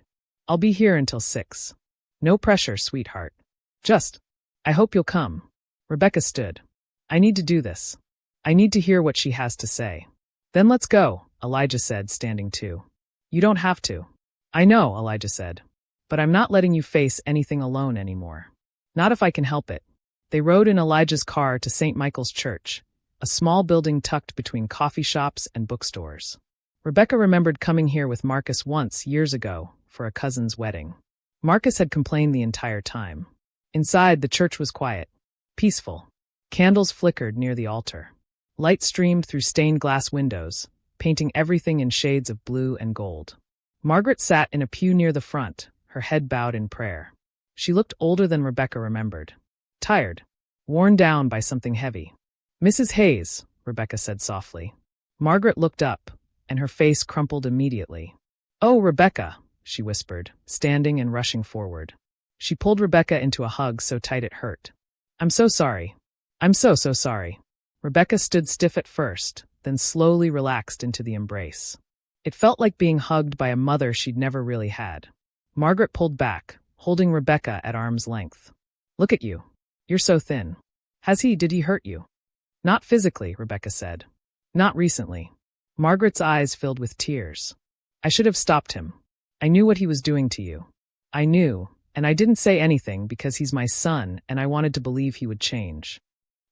I'll be here until 6. No pressure, sweetheart. Just, I hope you'll come. Rebecca stood. I need to do this. I need to hear what she has to say. Then let's go, Elijah said, standing too. You don't have to. I know, Elijah said. But I'm not letting you face anything alone anymore. Not if I can help it. They rode in Elijah's car to St. Michael's Church, a small building tucked between coffee shops and bookstores. Rebecca remembered coming here with Marcus once, years ago, for a cousin's wedding. Marcus had complained the entire time. Inside, the church was quiet, peaceful. Candles flickered near the altar. Light streamed through stained glass windows, painting everything in shades of blue and gold. Margaret sat in a pew near the front, her head bowed in prayer. She looked older than Rebecca remembered. Tired. Worn down by something heavy. Mrs. Hayes, Rebecca said softly. Margaret looked up, and her face crumpled immediately. Oh, Rebecca, she whispered, standing and rushing forward. She pulled Rebecca into a hug so tight it hurt. I'm so sorry. I'm so sorry. Rebecca stood stiff at first, then slowly relaxed into the embrace. It felt like being hugged by a mother she'd never really had. Margaret pulled back, holding Rebecca at arm's length. Look at you. You're so thin. Did he hurt you? Not physically, Rebecca said. Not recently. Margaret's eyes filled with tears. I should have stopped him. I knew what he was doing to you. I knew, and I didn't say anything because he's my son and I wanted to believe he would change.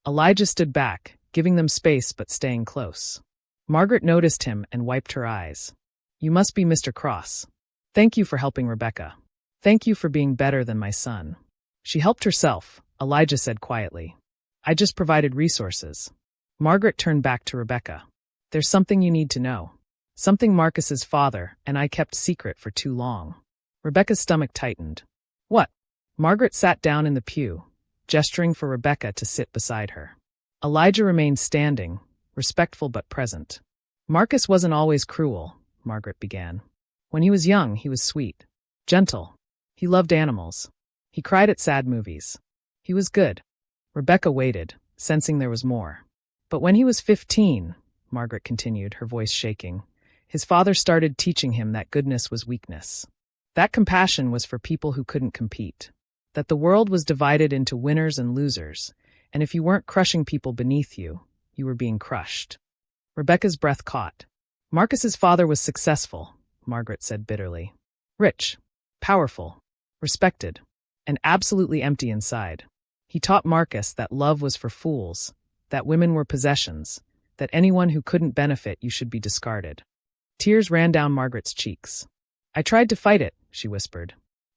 Elijah stood back, giving them space but staying close. Margaret noticed him and wiped her eyes. You must be Mr. Cross. Thank you for helping Rebecca. Thank you for being better than my son. She helped herself, Elijah said quietly. I just provided resources. Margaret turned back to Rebecca. There's something you need to know. Something Marcus's father and I kept secret for too long. Rebecca's stomach tightened. What? Margaret sat down in the pew, gesturing for Rebecca to sit beside her. Elijah remained standing, respectful but present. Marcus wasn't always cruel, Margaret began. When he was young, he was sweet, gentle. He loved animals. He cried at sad movies. He was good. Rebecca waited, sensing there was more. But when he was 15, Margaret continued, her voice shaking, his father started teaching him that goodness was weakness. That compassion was for people who couldn't compete. That the world was divided into winners and losers, and if you weren't crushing people beneath you, you were being crushed. Rebecca's breath caught. Marcus's father was successful, Margaret said bitterly. Rich, powerful, respected, and absolutely empty inside. He taught Marcus that love was for fools, that women were possessions, that anyone who couldn't benefit you should be discarded. Tears ran down Margaret's cheeks. I tried to fight it, she whispered.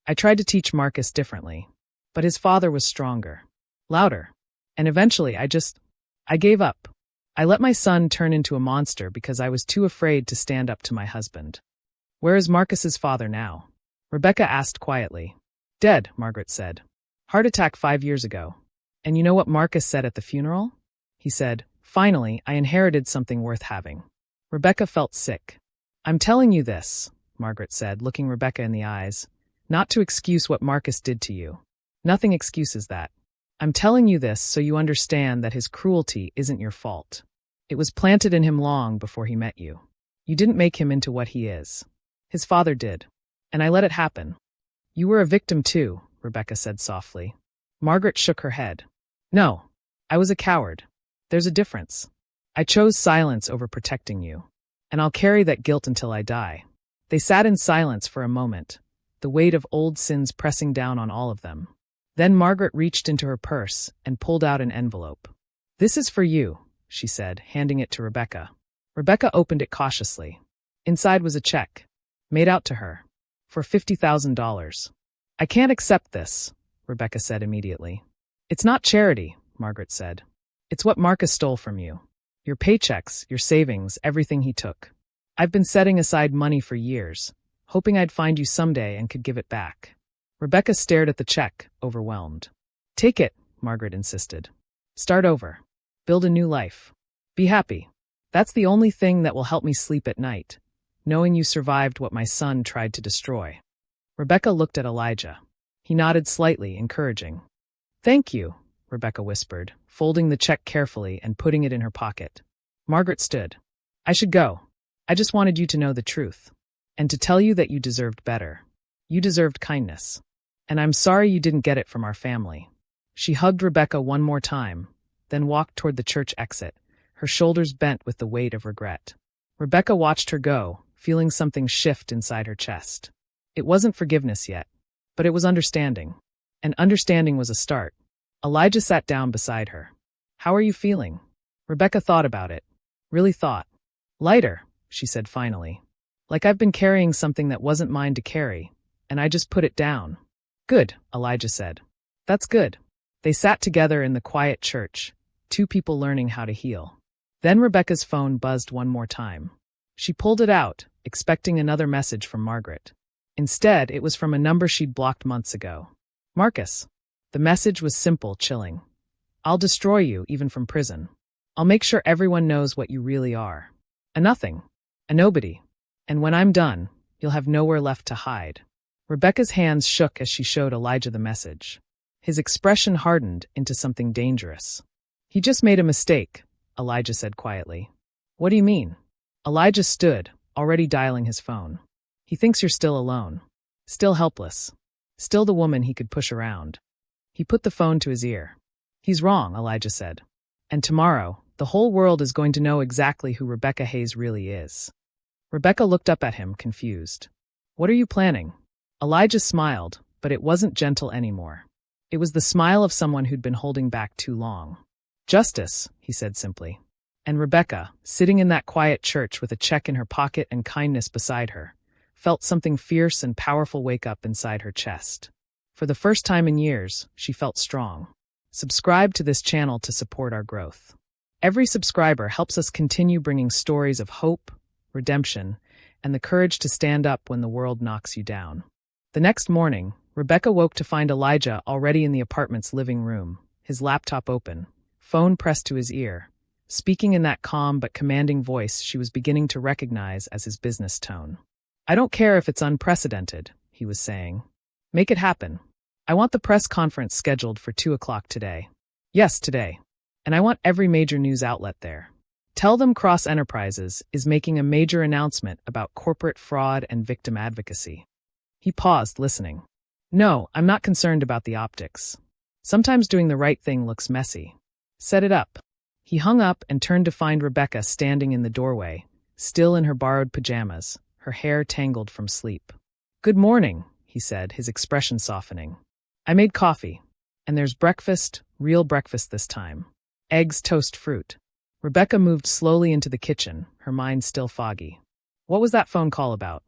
I tried to teach Marcus differently. But his father was stronger, louder, and eventually I gave up. I let my son turn into a monster because I was too afraid to stand up to my husband. Where is Marcus's father now? Rebecca asked quietly. Dead, Margaret said. Heart attack 5 years ago. And you know what Marcus said at the funeral? He said, finally, I inherited something worth having. Rebecca felt sick. I'm telling you this, Margaret said, looking Rebecca in the eyes, not to excuse what Marcus did to you. Nothing excuses that. I'm telling you this so you understand that his cruelty isn't your fault. It was planted in him long before he met you. You didn't make him into what he is. His father did. And I let it happen. You were a victim too, Rebecca said softly. Margaret shook her head. No, I was a coward. There's a difference. I chose silence over protecting you. And I'll carry that guilt until I die. They sat in silence for a moment, the weight of old sins pressing down on all of them. Then Margaret reached into her purse and pulled out an envelope. This is for you, she said, handing it to Rebecca. Rebecca opened it cautiously. Inside was a check, made out to her, for $50,000. I can't accept this, Rebecca said immediately. It's not charity, Margaret said. It's what Marcus stole from you. Your paychecks, your savings, everything he took. I've been setting aside money for years, hoping I'd find you someday and could give it back. Rebecca stared at the check, overwhelmed. Take it, Margaret insisted. Start over. Build a new life. Be happy. That's the only thing that will help me sleep at night, knowing you survived what my son tried to destroy. Rebecca looked at Elijah. He nodded slightly, encouraging. Thank you, Rebecca whispered, folding the check carefully and putting it in her pocket. Margaret stood. I should go. I just wanted you to know the truth. And to tell you that you deserved better. You deserved kindness. And I'm sorry you didn't get it from our family. She hugged Rebecca one more time, then walked toward the church exit, her shoulders bent with the weight of regret. Rebecca watched her go, feeling something shift inside her chest. It wasn't forgiveness yet, but it was understanding. And understanding was a start. Elijah sat down beside her. How are you feeling? Rebecca thought about it. Really thought. Lighter, she said finally. Like I've been carrying something that wasn't mine to carry, and I just put it down. Good, Elijah said. That's good. They sat together in the quiet church, two people learning how to heal. Then Rebecca's phone buzzed one more time. She pulled it out, expecting another message from Margaret. Instead, it was from a number she'd blocked months ago. Marcus. The message was simple, chilling. I'll destroy you, even from prison. I'll make sure everyone knows what you really are. A nothing. A nobody. And when I'm done, you'll have nowhere left to hide. Rebecca's hands shook as she showed Elijah the message. His expression hardened into something dangerous. He just made a mistake, Elijah said quietly. What do you mean? Elijah stood, already dialing his phone. He thinks you're still alone. Still helpless. Still the woman he could push around. He put the phone to his ear. He's wrong, Elijah said. And tomorrow, the whole world is going to know exactly who Rebecca Hayes really is. Rebecca looked up at him, confused. What are you planning? Elijah smiled, but it wasn't gentle anymore. It was the smile of someone who'd been holding back too long. Justice, he said simply. And Rebecca, sitting in that quiet church with a check in her pocket and kindness beside her, felt something fierce and powerful wake up inside her chest. For the first time in years, she felt strong. Subscribe to this channel to support our growth. Every subscriber helps us continue bringing stories of hope, redemption, and the courage to stand up when the world knocks you down. The next morning, Rebecca woke to find Elijah already in the apartment's living room, his laptop open, phone pressed to his ear, speaking in that calm but commanding voice she was beginning to recognize as his business tone. I don't care if it's unprecedented, he was saying. Make it happen. I want the press conference scheduled for 2 o'clock today. Yes, today. And I want every major news outlet there. Tell them Cross Enterprises is making a major announcement about corporate fraud and victim advocacy. He paused, listening. No, I'm not concerned about the optics. Sometimes doing the right thing looks messy. Set it up. He hung up and turned to find Rebecca standing in the doorway, still in her borrowed pajamas, her hair tangled from sleep. Good morning, he said, his expression softening. I made coffee. And there's breakfast, real breakfast this time. Eggs, toast, fruit. Rebecca moved slowly into the kitchen, her mind still foggy. What was that phone call about?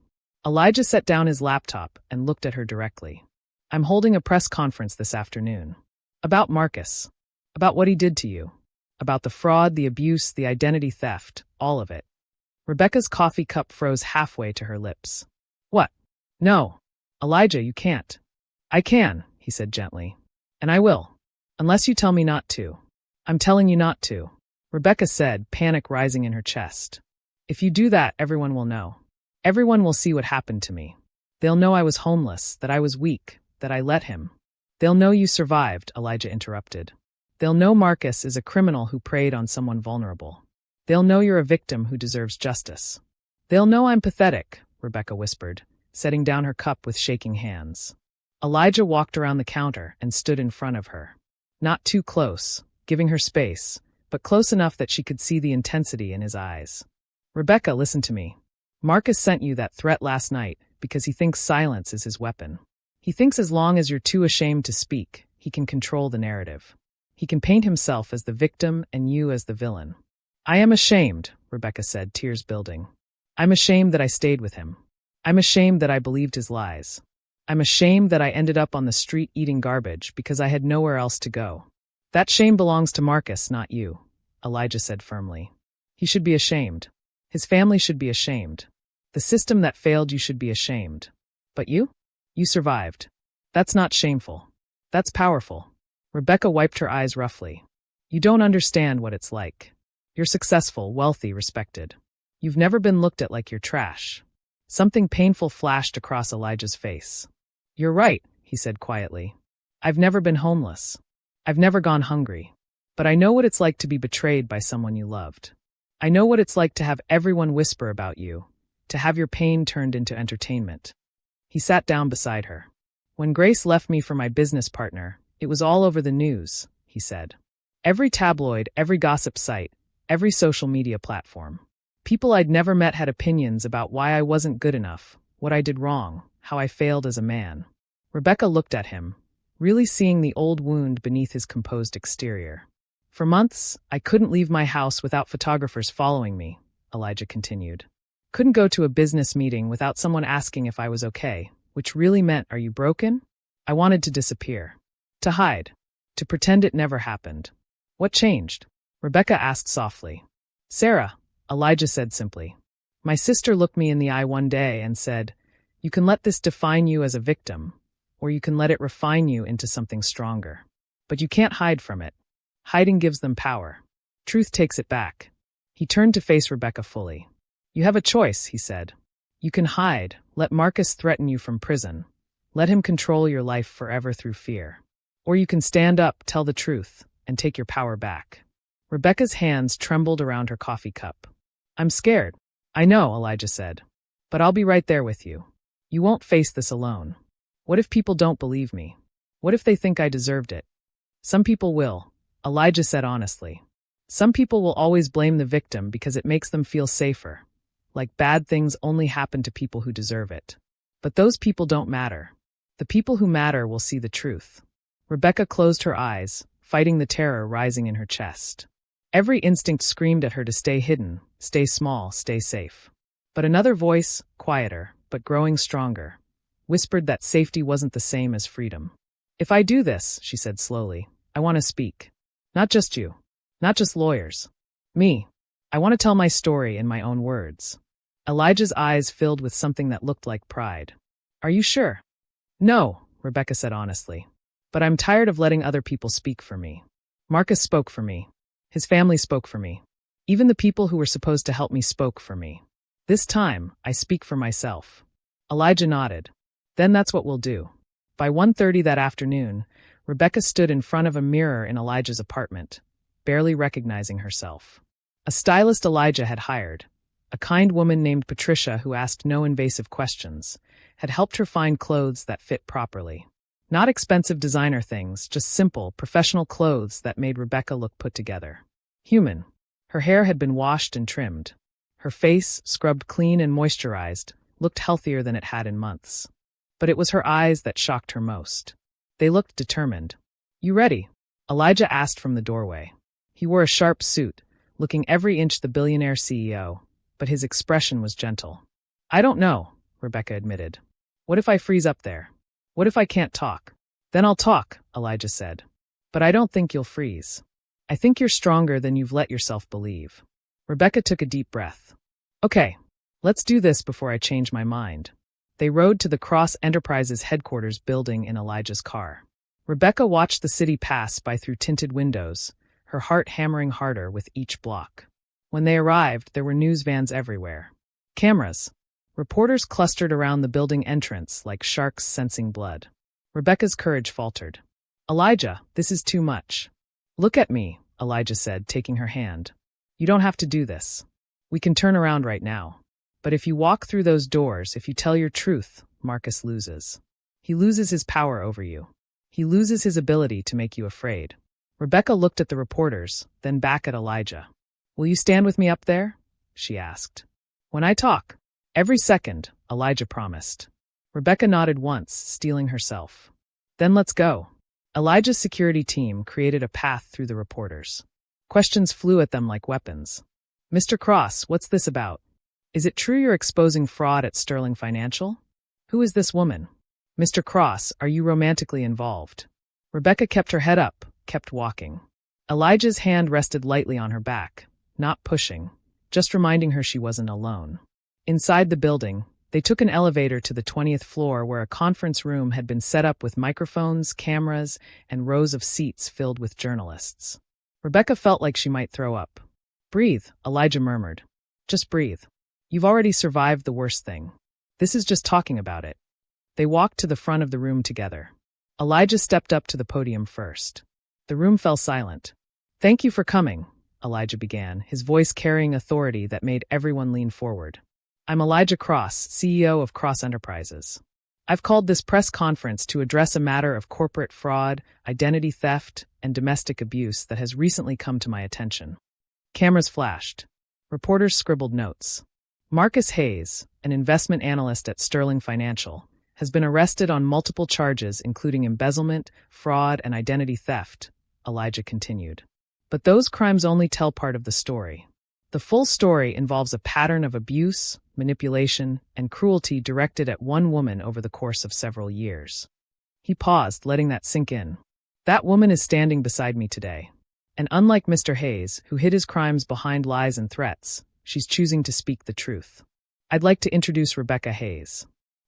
Elijah set down his laptop and looked at her directly. I'm holding a press conference this afternoon. About Marcus. About what he did to you. About the fraud, the abuse, the identity theft, all of it. Rebecca's coffee cup froze halfway to her lips. What? No. Elijah, you can't. I can, he said gently. And I will. Unless you tell me not to. I'm telling you not to. Rebecca said, panic rising in her chest. If you do that, everyone will know. Everyone will see what happened to me. They'll know I was homeless, that I was weak, that I let him. They'll know you survived, Elijah interrupted. They'll know Marcus is a criminal who preyed on someone vulnerable. They'll know you're a victim who deserves justice. They'll know I'm pathetic, Rebecca whispered, setting down her cup with shaking hands. Elijah walked around the counter and stood in front of her. Not too close, giving her space, but close enough that she could see the intensity in his eyes. Rebecca, listen to me. Marcus sent you that threat last night because he thinks silence is his weapon. He thinks as long as you're too ashamed to speak, he can control the narrative. He can paint himself as the victim and you as the villain. I am ashamed, Rebecca said, tears building. I'm ashamed that I stayed with him. I'm ashamed that I believed his lies. I'm ashamed that I ended up on the street eating garbage because I had nowhere else to go. That shame belongs to Marcus, not you, Elijah said firmly. He should be ashamed. His family should be ashamed. The system that failed you should be ashamed. But you? You survived. That's not shameful. That's powerful. Rebecca wiped her eyes roughly. You don't understand what it's like. You're successful, wealthy, respected. You've never been looked at like you're trash. Something painful flashed across Elijah's face. You're right, he said quietly. I've never been homeless. I've never gone hungry. But I know what it's like to be betrayed by someone you loved. I know what it's like to have everyone whisper about you, to have your pain turned into entertainment. He sat down beside her. When Grace left me for my business partner, it was all over the news, he said. Every tabloid, every gossip site, every social media platform. People I'd never met had opinions about why I wasn't good enough, what I did wrong, how I failed as a man. Rebecca looked at him, really seeing the old wound beneath his composed exterior. For months, I couldn't leave my house without photographers following me, Elijah continued. Couldn't go to a business meeting without someone asking if I was okay, which really meant, are you broken? I wanted to disappear. To hide. To pretend it never happened. What changed? Rebecca asked softly. Sarah, Elijah said simply. My sister looked me in the eye one day and said, you can let this define you as a victim, or you can let it refine you into something stronger. But you can't hide from it. Hiding gives them power. Truth takes it back. He turned to face Rebecca fully. You have a choice, he said. You can hide, let Marcus threaten you from prison, Let him control your life forever through fear. Or you can stand up, tell the truth, and take your power back. Rebecca's hands trembled around her coffee cup. I'm scared. I know, Elijah said. But I'll be right there with you. You won't face this alone. What if people don't believe me? What if they think I deserved it? Some people will, Elijah said honestly. Some people will always blame the victim because it makes them feel safer. Like bad things only happen to people who deserve it. But those people don't matter. The people who matter will see the truth. Rebecca closed her eyes, fighting the terror rising in her chest. Every instinct screamed at her to stay hidden, stay small, stay safe. But another voice, quieter, but growing stronger, whispered that safety wasn't the same as freedom. If I do this, she said slowly, I want to speak. Not just you. Not just lawyers. Me. I want to tell my story in my own words. Elijah's eyes filled with something that looked like pride. Are you sure? No, Rebecca said honestly. But I'm tired of letting other people speak for me. Marcus spoke for me. His family spoke for me. Even the people who were supposed to help me spoke for me. This time, I speak for myself. Elijah nodded. Then that's what we'll do. By 1:30 that afternoon, Rebecca stood in front of a mirror in Elijah's apartment, barely recognizing herself. A stylist Elijah had hired, a kind woman named Patricia who asked no invasive questions, had helped her find clothes that fit properly. Not expensive designer things, just simple, professional clothes that made Rebecca look put together. Human. Her hair had been washed and trimmed. Her face, scrubbed clean and moisturized, looked healthier than it had in months. But it was her eyes that shocked her most. They looked determined. You ready? Elijah asked from the doorway. He wore a sharp suit, looking every inch the billionaire CEO, but his expression was gentle. I don't know, Rebecca admitted. What if I freeze up there? What if I can't talk? Then I'll talk, Elijah said. But I don't think you'll freeze. I think you're stronger than you've let yourself believe. Rebecca took a deep breath. Okay, let's do this before I change my mind. They rode to the Cross Enterprises headquarters building in Elijah's car. Rebecca watched the city pass by through tinted windows, her heart hammering harder with each block. When they arrived, there were news vans everywhere. Cameras. Reporters clustered around the building entrance like sharks sensing blood. Rebecca's courage faltered. Elijah, this is too much. Look at me, Elijah said, taking her hand. You don't have to do this. We can turn around right now. But if you walk through those doors, if you tell your truth, Marcus loses. He loses his power over you. He loses his ability to make you afraid. Rebecca looked at the reporters, then back at Elijah. Will you stand with me up there? She asked. When I talk. Every second, Elijah promised. Rebecca nodded once, steeling herself. Then let's go. Elijah's security team created a path through the reporters. Questions flew at them like weapons. Mr. Cross, what's this about? Is it true you're exposing fraud at Sterling Financial? Who is this woman? Mr. Cross, are you romantically involved? Rebecca kept her head up, kept walking. Elijah's hand rested lightly on her back, not pushing, just reminding her she wasn't alone. Inside the building, they took an elevator to the 20th floor where a conference room had been set up with microphones, cameras, and rows of seats filled with journalists. Rebecca felt like she might throw up. Breathe, Elijah murmured. Just breathe. You've already survived the worst thing. This is just talking about it. They walked to the front of the room together. Elijah stepped up to the podium first. The room fell silent. Thank you for coming, Elijah began, his voice carrying authority that made everyone lean forward. I'm Elijah Cross, CEO of Cross Enterprises. I've called this press conference to address a matter of corporate fraud, identity theft, and domestic abuse that has recently come to my attention. Cameras flashed. Reporters scribbled notes. Marcus Hayes, an investment analyst at Sterling Financial, has been arrested on multiple charges including embezzlement, fraud, and identity theft, Elijah continued. But those crimes only tell part of the story. The full story involves a pattern of abuse, manipulation, and cruelty directed at one woman over the course of several years. He paused, letting that sink in. That woman is standing beside me today. And unlike Mr. Hayes, who hid his crimes behind lies and threats, she's choosing to speak the truth. I'd like to introduce Rebecca Hayes.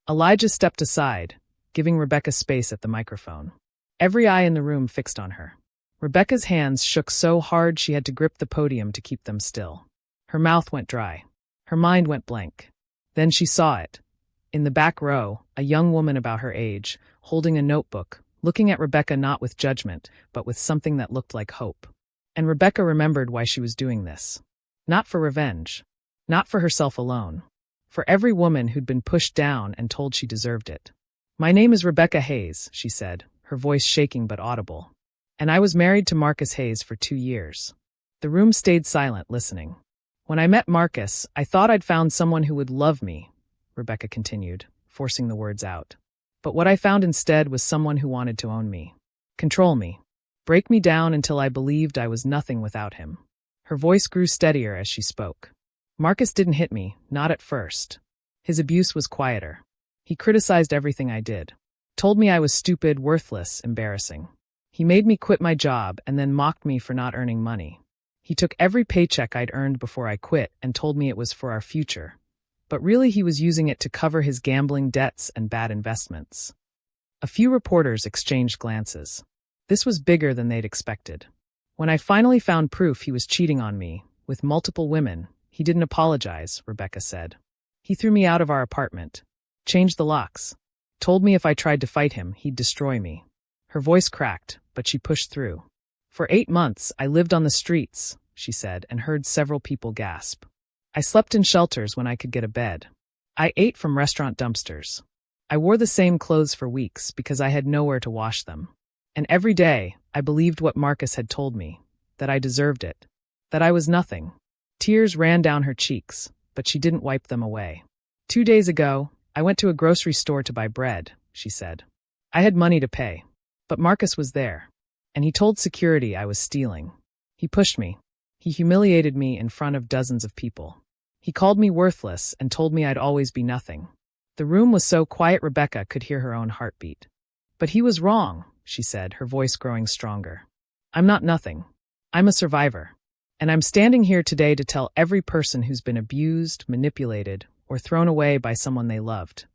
Elijah stepped aside, giving Rebecca space at the microphone. Every eye in the room fixed on her. Rebecca's hands shook so hard she had to grip the podium to keep them still. Her mouth went dry. Her mind went blank. Then she saw it. In the back row, a young woman about her age, holding a notebook, looking at Rebecca not with judgment, but with something that looked like hope. And Rebecca remembered why she was doing this. Not for revenge. Not for herself alone. For every woman who'd been pushed down and told she deserved it. "My name is Rebecca Hayes," she said, her voice shaking but audible. "And I was married to Marcus Hayes for 2 years." The room stayed silent, listening. "When I met Marcus, I thought I'd found someone who would love me," Rebecca continued, forcing the words out. "But what I found instead was someone who wanted to own me. Control me. Break me down until I believed I was nothing without him." Her voice grew steadier as she spoke. "Marcus didn't hit me, not at first. His abuse was quieter. He criticized everything I did. Told me I was stupid, worthless, embarrassing. He made me quit my job and then mocked me for not earning money. He took every paycheck I'd earned before I quit and told me it was for our future. But really he was using it to cover his gambling debts and bad investments." A few reporters exchanged glances. This was bigger than they'd expected. "When I finally found proof he was cheating on me, with multiple women, he didn't apologize," Rebecca said. "He threw me out of our apartment. Changed the locks. Told me if I tried to fight him, he'd destroy me." Her voice cracked, but she pushed through. "For 8 months, I lived on the streets," she said, and heard several people gasp. "I slept in shelters when I could get a bed. I ate from restaurant dumpsters. I wore the same clothes for weeks because I had nowhere to wash them. And every day, I believed what Marcus had told me, that I deserved it, that I was nothing." Tears ran down her cheeks, but she didn't wipe them away. "2 days ago, I went to a grocery store to buy bread," she said. "I had money to pay. But Marcus was there. And he told security I was stealing. He pushed me. He humiliated me in front of dozens of people. He called me worthless and told me I'd always be nothing." The room was so quiet Rebecca could hear her own heartbeat. "But he was wrong," she said, her voice growing stronger. "I'm not nothing. I'm a survivor. And I'm standing here today to tell every person who's been abused, manipulated, or thrown away by someone they loved.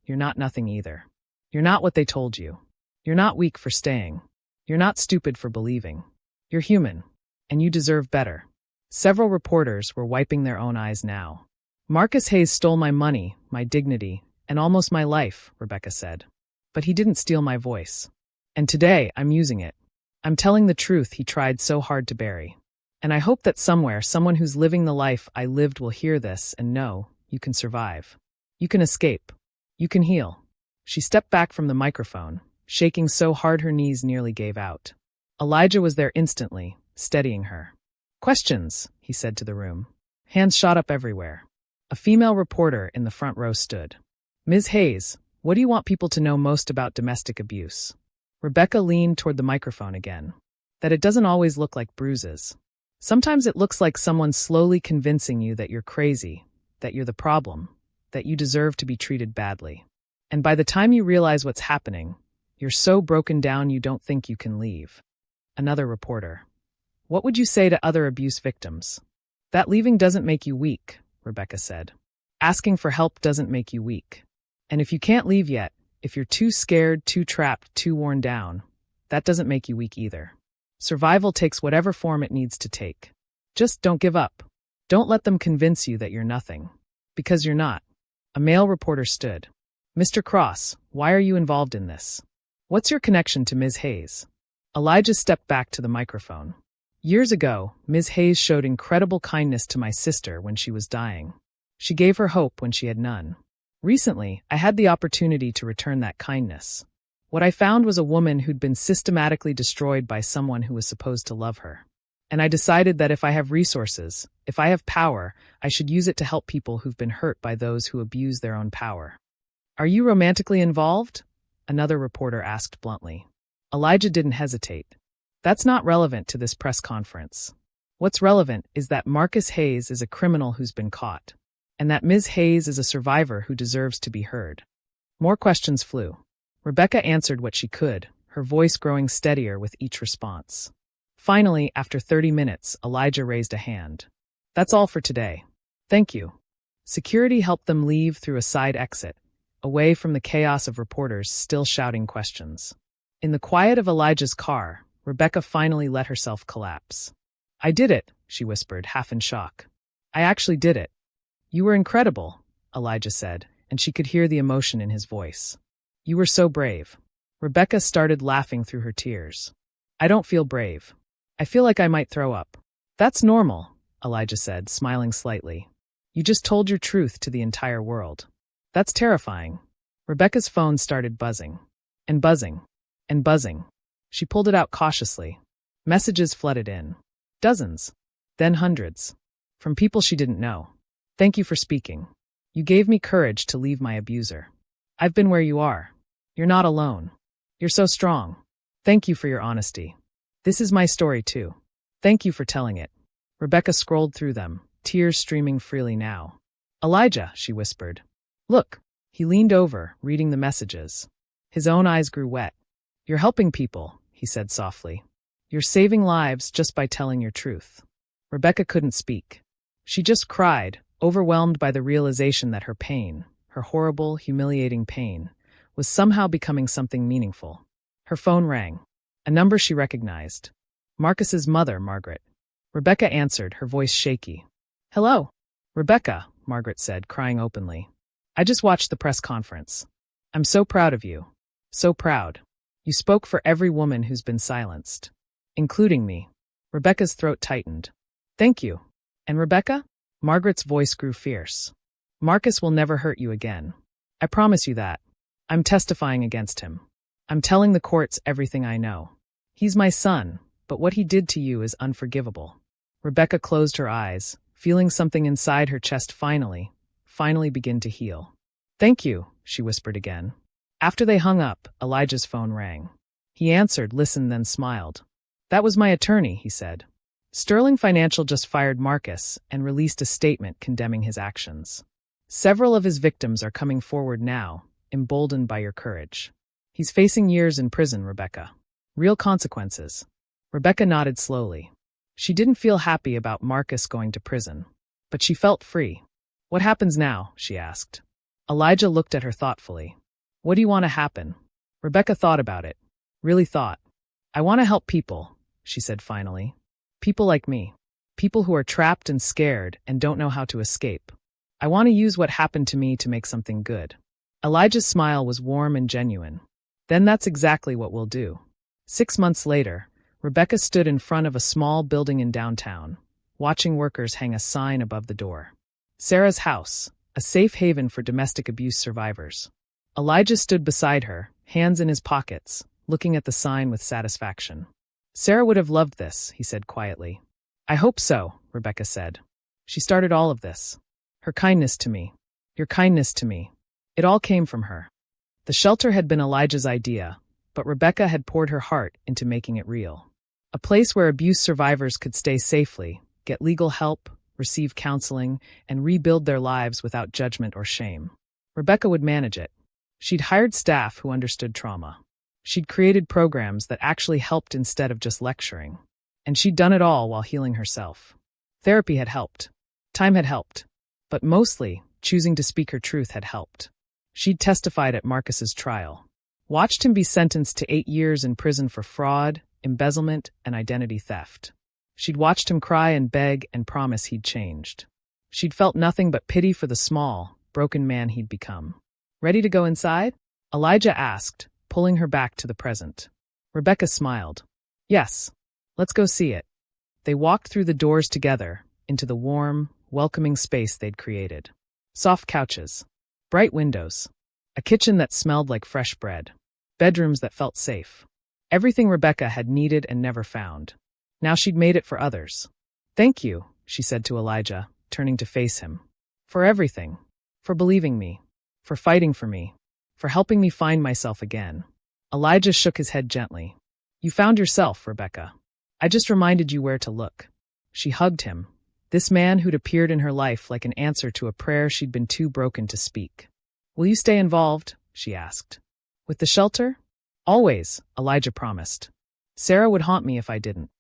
You're not nothing either. You're not what they told you. You're not weak for staying. You're not stupid for believing. You're human. And you deserve better." Several reporters were wiping their own eyes now. "Marcus Hayes stole my money, my dignity, and almost my life," Rebecca said. "But he didn't steal my voice. And today, I'm using it. I'm telling the truth he tried so hard to bury. And I hope that somewhere, someone who's living the life I lived will hear this and know you can survive. You can escape. You can heal." She stepped back from the microphone, shaking so hard her knees nearly gave out. Elijah was there instantly, steadying her. "Questions," he said to the room. Hands shot up everywhere. A female reporter in the front row stood. "Ms. Hayes, what do you want people to know most about domestic abuse?" Rebecca leaned toward the microphone again. "That it doesn't always look like bruises. Sometimes it looks like someone slowly convincing you that you're crazy, that you're the problem, that you deserve to be treated badly. And by the time you realize what's happening, you're so broken down you don't think you can leave." Another reporter. "What would you say to other abuse victims?" "That leaving doesn't make you weak," Rebecca said. "Asking for help doesn't make you weak. And if you can't leave yet, if you're too scared, too trapped, too worn down, that doesn't make you weak either. Survival takes whatever form it needs to take. Just don't give up. Don't let them convince you that you're nothing. Because you're not." A male reporter stood. "Mr. Cross, why are you involved in this? What's your connection to Ms. Hayes?" Elijah stepped back to the microphone. "Years ago, Ms. Hayes showed incredible kindness to my sister when she was dying. She gave her hope when she had none. Recently, I had the opportunity to return that kindness. What I found was a woman who'd been systematically destroyed by someone who was supposed to love her. And I decided that if I have resources, if I have power, I should use it to help people who've been hurt by those who abuse their own power." "Are you romantically involved?" another reporter asked bluntly. Elijah didn't hesitate. "That's not relevant to this press conference. What's relevant is that Marcus Hayes is a criminal who's been caught, and that Ms. Hayes is a survivor who deserves to be heard." More questions flew. Rebecca answered what she could, her voice growing steadier with each response. Finally, after 30 minutes, Elijah raised a hand. "That's all for today. Thank you." Security helped them leave through a side exit, away from the chaos of reporters still shouting questions. In the quiet of Elijah's car, Rebecca finally let herself collapse. "I did it," she whispered, half in shock. "I actually did it." "You were incredible," Elijah said, and she could hear the emotion in his voice. You were so brave. Rebecca started laughing through her tears. I don't feel brave. I feel like I might throw up. That's normal, Elijah said, smiling slightly. You just told your truth to the entire world. That's terrifying. Rebecca's phone started buzzing. And buzzing. And buzzing. She pulled it out cautiously. Messages flooded in. Dozens. Then hundreds. From people she didn't know. Thank you for speaking. You gave me courage to leave my abuser. I've been where you are. You're not alone. You're so strong. Thank you for your honesty. This is my story too. Thank you for telling it. Rebecca scrolled through them, tears streaming freely now. Elijah, she whispered. Look. He leaned over, reading the messages. His own eyes grew wet. You're helping people, he said softly. You're saving lives just by telling your truth. Rebecca couldn't speak. She just cried, overwhelmed by the realization that her pain, her horrible, humiliating pain, was somehow becoming something meaningful. Her phone rang. A number she recognized. Marcus's mother, Margaret. Rebecca answered, her voice shaky. Hello. Rebecca, Margaret said, crying openly. I just watched the press conference. I'm so proud of you. So proud. You spoke for every woman who's been silenced. Including me. Rebecca's throat tightened. Thank you. And Rebecca? Margaret's voice grew fierce. Marcus will never hurt you again. I promise you that. I'm testifying against him. I'm telling the courts everything I know. He's my son, but what he did to you is unforgivable. Rebecca closed her eyes, feeling something inside her chest finally begin to heal. Thank you, she whispered again. After they hung up, Elijah's phone rang. He answered, listened, then smiled. That was my attorney, he said. Sterling Financial just fired Marcus and released a statement condemning his actions. Several of his victims are coming forward now, emboldened by your courage. He's facing years in prison, Rebecca. Real consequences. Rebecca nodded slowly. She didn't feel happy about Marcus going to prison, but she felt free. What happens now? She asked. Elijah looked at her thoughtfully. What do you want to happen? Rebecca thought about it. Really thought. I want to help people, she said finally. People like me. People who are trapped and scared and don't know how to escape. I want to use what happened to me to make something good. Elijah's smile was warm and genuine. Then that's exactly what we'll do. 6 months later, Rebecca stood in front of a small building in downtown, watching workers hang a sign above the door. Sarah's house, a safe haven for domestic abuse survivors. Elijah stood beside her, hands in his pockets, looking at the sign with satisfaction. Sarah would have loved this, he said quietly. I hope so, Rebecca said. She started all of this. Her kindness to me. Your kindness to me. It all came from her. The shelter had been Elijah's idea, but Rebecca had poured her heart into making it real. A place where abuse survivors could stay safely, get legal help, receive counseling, and rebuild their lives without judgment or shame. Rebecca would manage it. She'd hired staff who understood trauma. She'd created programs that actually helped instead of just lecturing. And she'd done it all while healing herself. Therapy had helped. Time had helped. But mostly, choosing to speak her truth had helped. She'd testified at Marcus's trial. Watched him be sentenced to 8 years in prison for fraud, embezzlement, and identity theft. She'd watched him cry and beg and promise he'd changed. She'd felt nothing but pity for the small, broken man he'd become. Ready to go inside? Elijah asked, pulling her back to the present. Rebecca smiled. Yes. Let's go see it. They walked through the doors together, into the warm, welcoming space they'd created. Soft couches. Bright windows. A kitchen that smelled like fresh bread. Bedrooms that felt safe. Everything Rebecca had needed and never found. Now she'd made it for others. Thank you, she said to Elijah, turning to face him. For everything. For believing me. For fighting for me. For helping me find myself again. Elijah shook his head gently. You found yourself, Rebecca. I just reminded you where to look. She hugged him. This man who'd appeared in her life like an answer to a prayer she'd been too broken to speak. Will you stay involved? She asked. With the shelter? Always, Elijah promised. Sarah would haunt me if I didn't.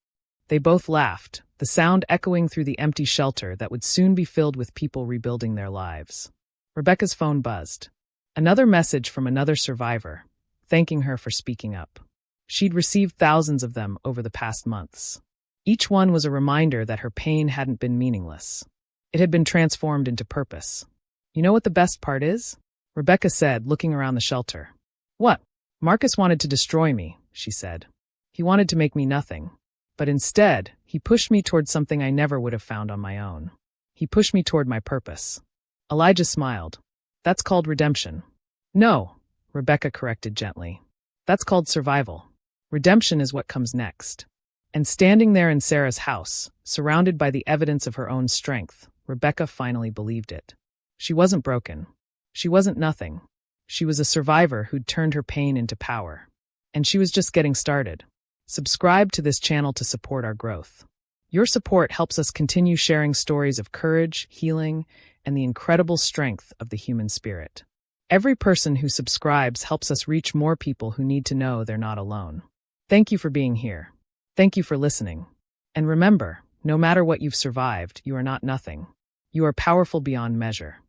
They both laughed, the sound echoing through the empty shelter that would soon be filled with people rebuilding their lives. Rebecca's phone buzzed. Another message from another survivor, thanking her for speaking up. She'd received thousands of them over the past months. Each one was a reminder that her pain hadn't been meaningless. It had been transformed into purpose. You know what the best part is? Rebecca said, looking around the shelter. What? Marcus wanted to destroy me, she said. He wanted to make me nothing. But instead, he pushed me toward something I never would have found on my own. He pushed me toward my purpose. Elijah smiled. That's called redemption. No, Rebecca corrected gently. That's called survival. Redemption is what comes next. And standing there in Sarah's house, surrounded by the evidence of her own strength, Rebecca finally believed it. She wasn't broken. She wasn't nothing. She was a survivor who'd turned her pain into power. And she was just getting started. Subscribe to this channel to support our growth. Your support helps us continue sharing stories of courage, healing, and the incredible strength of the human spirit. Every person who subscribes helps us reach more people who need to know they're not alone. Thank you for being here. Thank you for listening. And remember, no matter what you've survived, you are not nothing. You are powerful beyond measure.